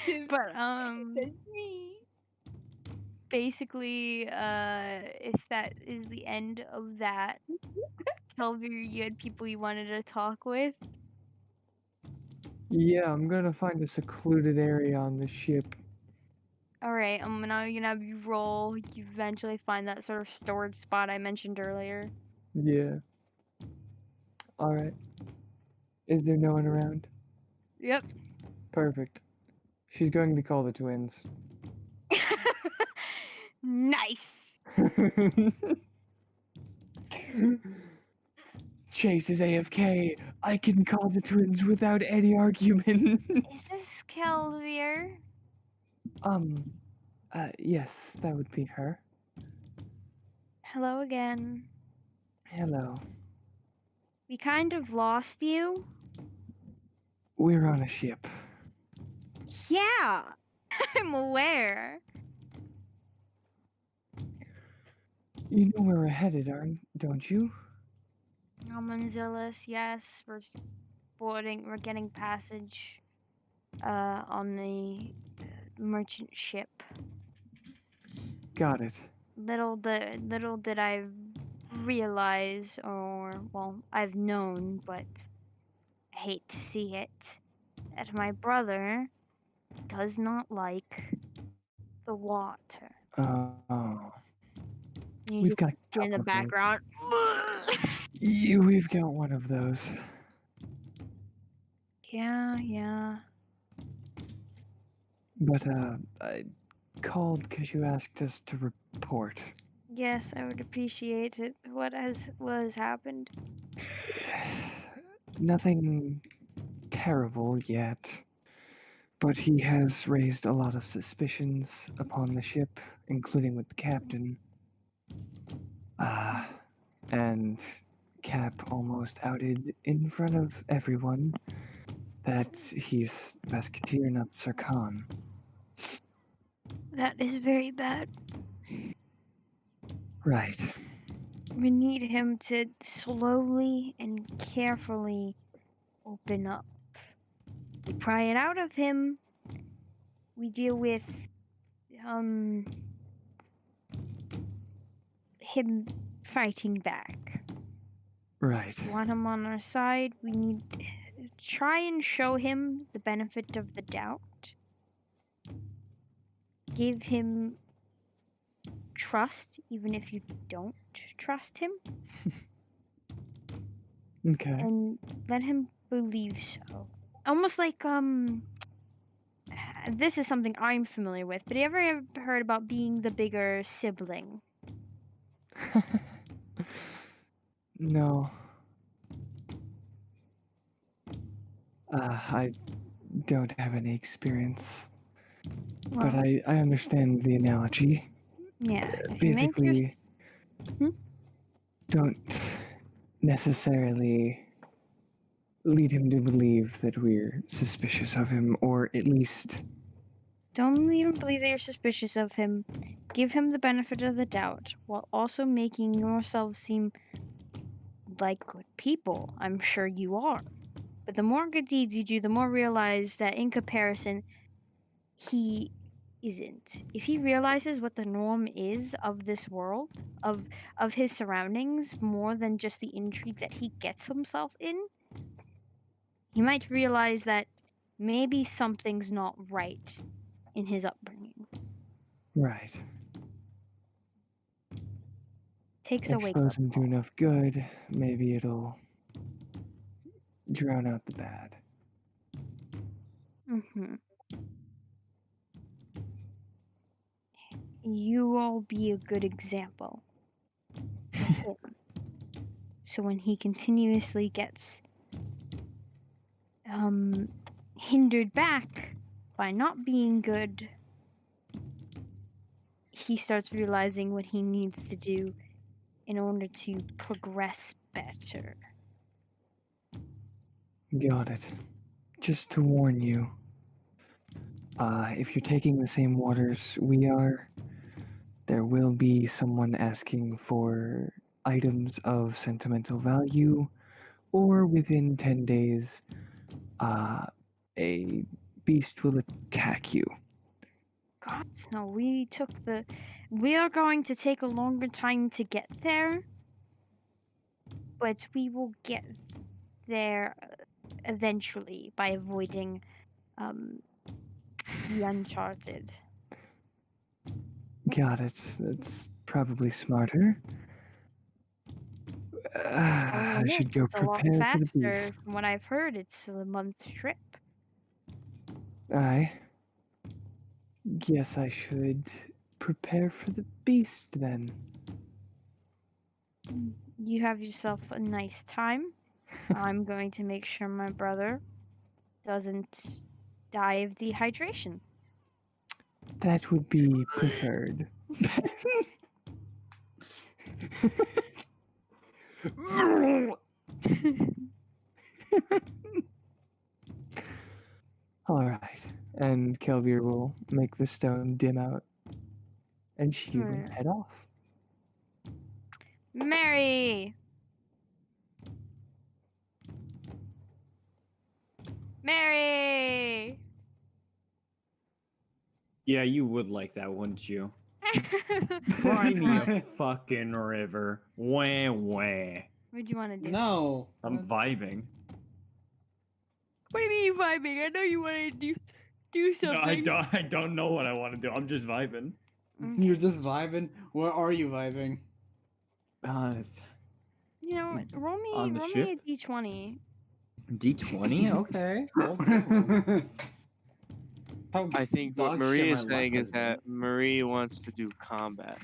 Simp. But That's me. basically, if that is the end of that, Kelvir, you had people you wanted to talk with. Yeah, I'm gonna find a secluded area on the ship. All right, I'm gonna have you roll. You eventually find that sort of storage spot I mentioned earlier. Yeah. Alright. Is there no one around? Yep. Perfect. She's going to call the twins. Nice. Chase is AFK. I can call the twins without any argument. Is this Kelvir? Yes, that would be her. Hello again. Hello. We kind of lost you. We're on a ship. Yeah, I'm aware. You know where we're headed, don't you? Almanzillis, yes, we're getting passage on the merchant ship. Got it. Little did I realize, or well, I've known, but I hate to see it, that my brother does not like the water. Oh. You We've just got a hear in the couple of those. background. We've got one of those. Yeah. But, I called because you asked us to report. Yes, I would appreciate it. What has happened? Nothing terrible yet. But he has raised a lot of suspicions upon the ship, including with the captain. And Cap almost outed in front of everyone that he's Vesketeer, not Sir Khan. That is very bad. Right. We need him to slowly and carefully open up. We pry it out of him. We deal with him fighting back. Right. We want him on our side. We need to try and show him the benefit of the doubt. Give him trust, even if you don't trust him. Okay. And let him believe so. Almost like this is something I'm familiar with, but have you ever heard about being the bigger sibling? No. I don't have any experience. But Well, I understand the analogy. yeah. If you make your Basically, don't necessarily lead him to believe that we're suspicious of him, or at least don't leave him believe that you're suspicious of him. Give him the benefit of the doubt, while also making yourself seem like good people. I'm sure you are. But the more good deeds you do, the more realize that in comparison, he isn't. If he realizes what the norm is of this world, of his surroundings, more than just the intrigue that he gets himself in, he might realize that maybe something's not right in his upbringing. right. Takes a wake expose up him to call. enough good, maybe it'll drown out the bad. Mm-hmm. You will be a good example to him. So when he continuously gets hindered back by not being good, he starts realizing what he needs to do in order to progress better. Got it. Just to warn you, if you're taking the same waters we are, there will be someone asking for items of sentimental value, or within 10 days, a beast will attack you. God, no, we are going to take a longer time to get there, but we will get there eventually by avoiding the uncharted. Got it. That's probably smarter. I should go It's a lot prepare for the faster. beast. From what I've heard, it's a month's trip. I guess I should prepare for the beast then. You have yourself a nice time. I'm going to make sure my brother doesn't die of dehydration. That would be preferred. All right, and Kelvier will make the stone dim out, and she will Alright. head off. Mary! Mary! Yeah, you would like that, wouldn't you? Cry me a fucking river. Wah wah. What'd you want to do? No. I'm vibing. What do you mean you vibing? I know you want to do No, something. I don't know what I want to do. I'm just vibing. You're just vibing? Where are you vibing? You know what? Roll On the me a ship? d20. D20? Okay. How I think what dog Marie shit is my luck saying is has been. that Marie wants to do combat.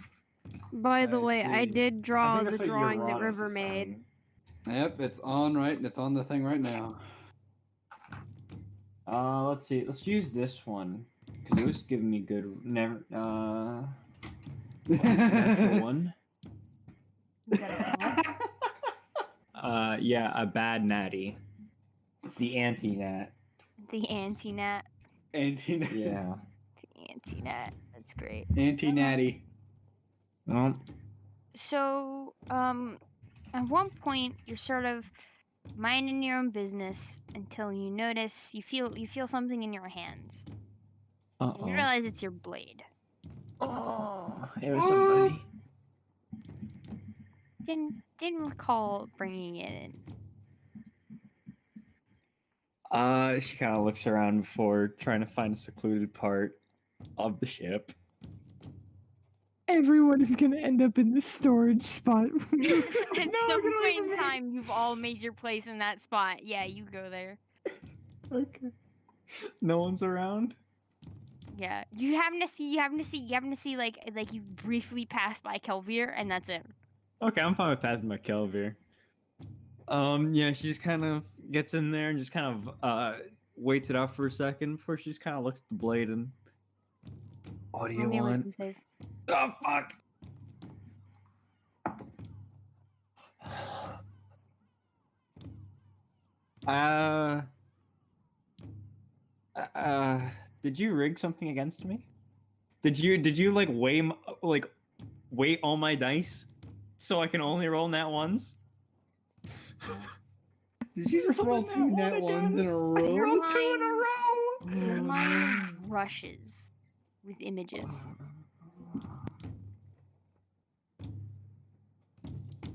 By the I way, I see. did I draw think the that's what drawing that Uranus River is made. saying. Yep, it's on right. It's on the thing right now. Let's see. Let's use this one because it was giving me good. Never. Natural one. You got a what? Yeah, a bad natty. The anti-nat. The anti-nat. Anti-natty. Yeah. The anti-nat. That's great. Anti-natty. Well, So, at one point you're sort of minding your own business until you notice you feel something in your hands. And you realize it's your blade. Oh, it was somebody. Didn't recall bringing it in. She kind of looks around before trying to find a secluded part of the ship. Everyone is gonna end up in the storage spot. At some point in time, you've all made your place in that spot. Yeah, you go there. Okay. No one's around. Yeah, you happen to see like you briefly pass by Kelvier, and that's it. Okay, I'm fine with passing by Kelvier. Yeah, she just kind of gets in there and just kind of waits it out for a second before she just kind of looks at the blade and. What do you Roll me a want? wisdom save. Oh fuck! Did you rig something against me? Did you like weigh all my dice so I can only roll nat ones? Did you just roll two nat ones in a row? Your Two in a row. Your mind rushes with images.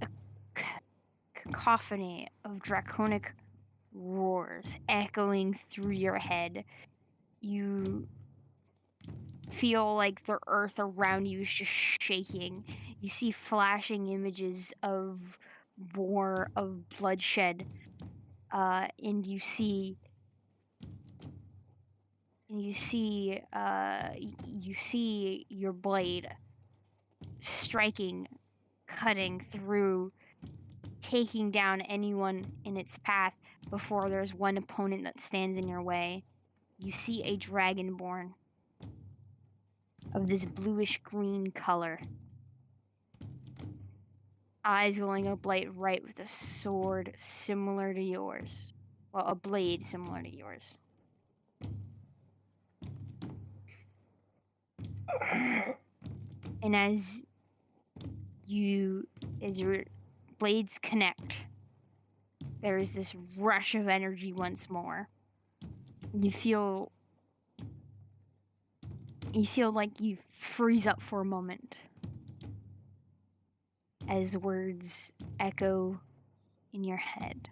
A cacophony of draconic roars echoing through your head. You feel like the earth around you is just shaking. You see flashing images of war, of bloodshed, and you see your blade striking, cutting through, taking down anyone in its path before there's one opponent that stands in your way. You see a dragonborn of this bluish green color. Eyes glowing up right with a sword similar to yours. Well, a blade similar to yours. And as your blades connect, there is this rush of energy once more. You feel like you freeze up for a moment as words echo in your head.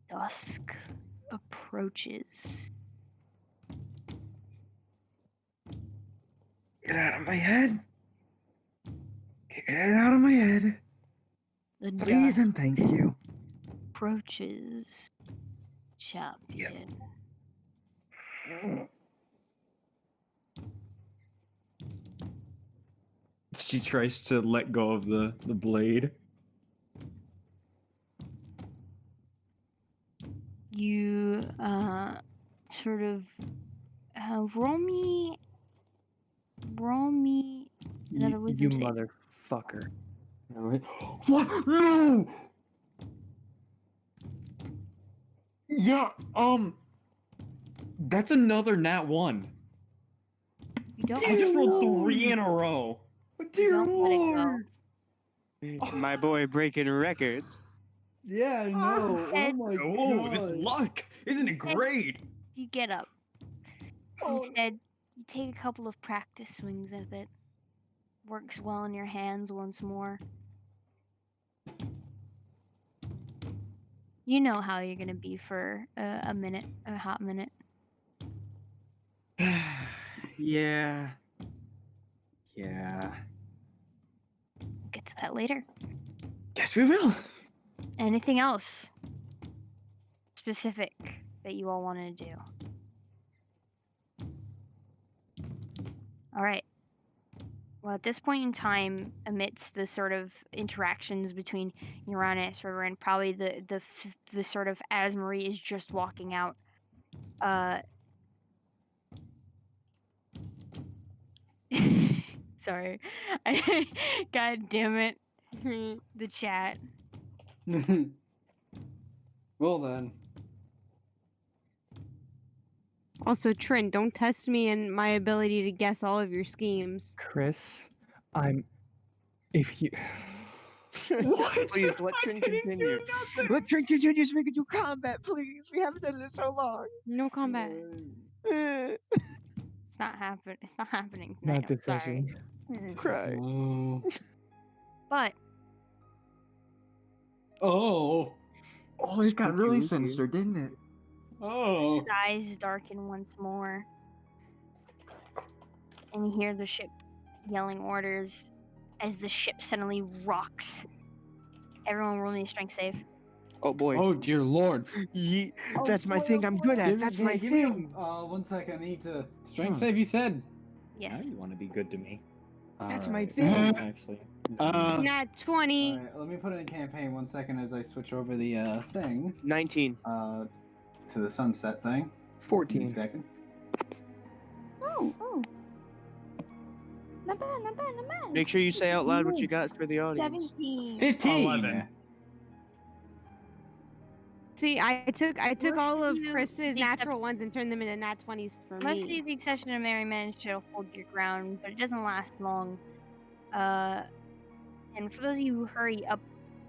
Dusk approaches. Get out of my head. Get out of my head. The Please dusk and thank you. approaches, champion. She tries to let go of the blade. You sort of roll me another wisdom You save. motherfucker. Alright. What? No! Yeah, That's another nat 1. You don't I just rolled 3 in a row. Dear don't let it go. Lord! My boy breaking records. Yeah, I know. Oh Instead- my Oh, this god. luck! Isn't it Instead- great? You get up. Oh. Instead, you take a couple of practice swings with it. Works well in your hands once more. You know how you're gonna be for a hot minute. Yeah. Yeah. We'll get to that later. Yes, we will. Anything else specific that you all want to do? All right. Well, at this point in time, amidst the sort of interactions between Uranus, River, and probably the sort of as Marie is just walking out, sorry, God damn it, the chat. Well then. Also, Trin, don't test me in my ability to guess all of your schemes. Chris, if you... What? Please let I Trin didn't do continue. nothing. Let Trin continue so we can do combat, please. We haven't done this so long. No combat. It's not happening tonight. Not this I'm sorry. session. Cry. Oh. But Oh. Oh, it got really Spooky. sinister, didn't it? Oh. skies darken once more, and you hear the ship yelling orders as the ship suddenly rocks. Everyone roll me a strength save. Oh boy. Oh dear lord. That's my thing I'm good at. That's my thing. 1 second. I need to strength Huh. save. You said. Yes. Now you want to be good to me. That's my Alright. thing. Actually. Nat 20. Alright, let me put it in campaign 1 second as I switch over the thing 19. to the sunset thing. Give me a 14. second. Oh. Not bad. Make sure you say out loud what you got for the audience. 17. 15. 11. See, I took Most all of of you- Chris's the natural ones and turned them into nat 20s for Most of me. you, the exception of Mary, managed to hold your ground, but it doesn't last long. And for those of you who hurry up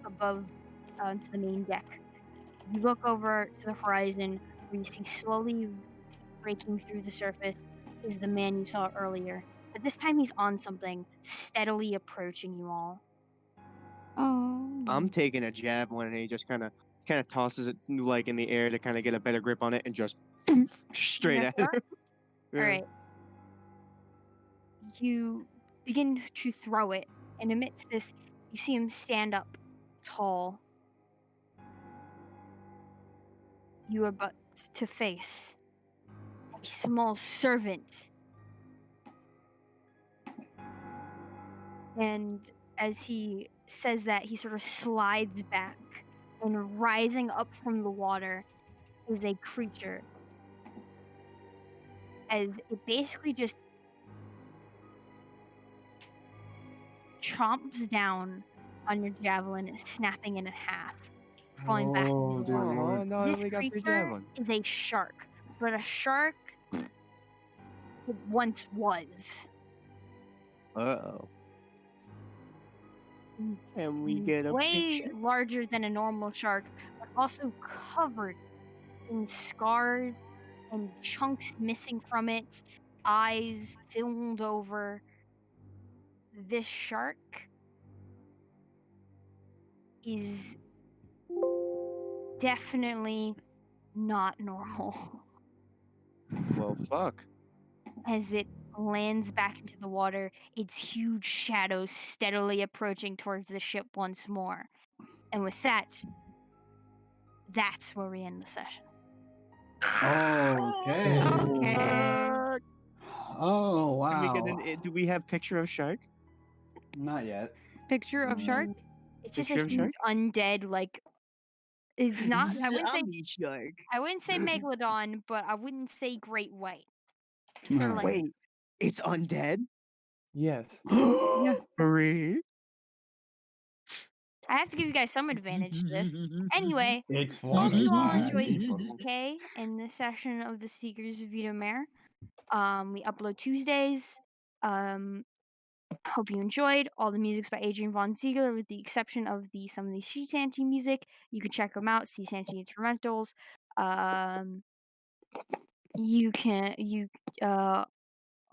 above to the main deck, you look over to the horizon where you see slowly breaking through the surface is the man you saw earlier. But this time he's on something, steadily approaching you all. Oh. I'm taking a javelin and he just kind of tosses it like in the air to kind of get a better grip on it and just straight at Never? her. Yeah. Alright. you begin to throw it, and amidst this, you see him stand up tall. You are but to face a small servant. And as he says that, he sort of slides back, and rising up from the water is a creature. As it basically just chomps down on your javelin, snapping it in half, falling back into the dear water. Lord. Oh, no, I This only got 3 creature javelin. is a shark, but a shark it once was. Uh-oh. Can we get a Way picture? larger than a normal shark, but also covered in scars and chunks missing from it, eyes filmed over. This shark is definitely not normal. Well, fuck. As it lands back into the water, its huge shadows steadily approaching towards the ship once more. And with that, that's where we end the session. Okay. Okay. Oh Can we wow. get do we have picture of shark? Not yet. Picture of shark? It's just a Picture of huge shark? undead, like it's not. Zombie shark. I wouldn't say megalodon, but I wouldn't say great white. It's sort of like Wait, it's undead? Yes. Yeah. Hooray. I have to give you guys some advantage to this. Anyway, It's hope you all water enjoyed magic. TPK in this session of the Seekers of Vitamare. We upload Tuesdays. Hope you enjoyed. All the music's by Adrian Von Ziegler, with the exception of some of the Sea Shanty music. You can check them out. Sea Shanty Instrumentals.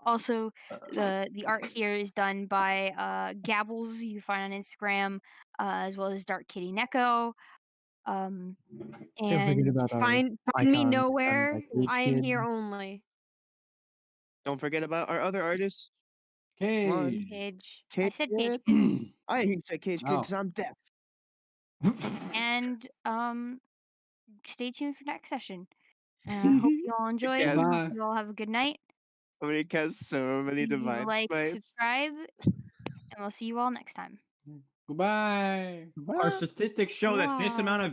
Also the art here is done by Gabbles. You can find on Instagram, as well as Dark Kitty Neko. Don't forget And about our Find me icons done nowhere. by Cage I am Kid. here only. Don't forget about our other artists. Come on. Cage. Cage. I Cage said Kid. Cage Kid. I ain't say Cage Kid Oh. because I'm deaf. And stay tuned for next session. Hope you all enjoyed. Yes. Hope Bye. you all have a good night. I'm gonna cast so many Leave a divine like, smites. subscribe, and we'll see you all next time. Goodbye. Our statistics show that this Wow. amount of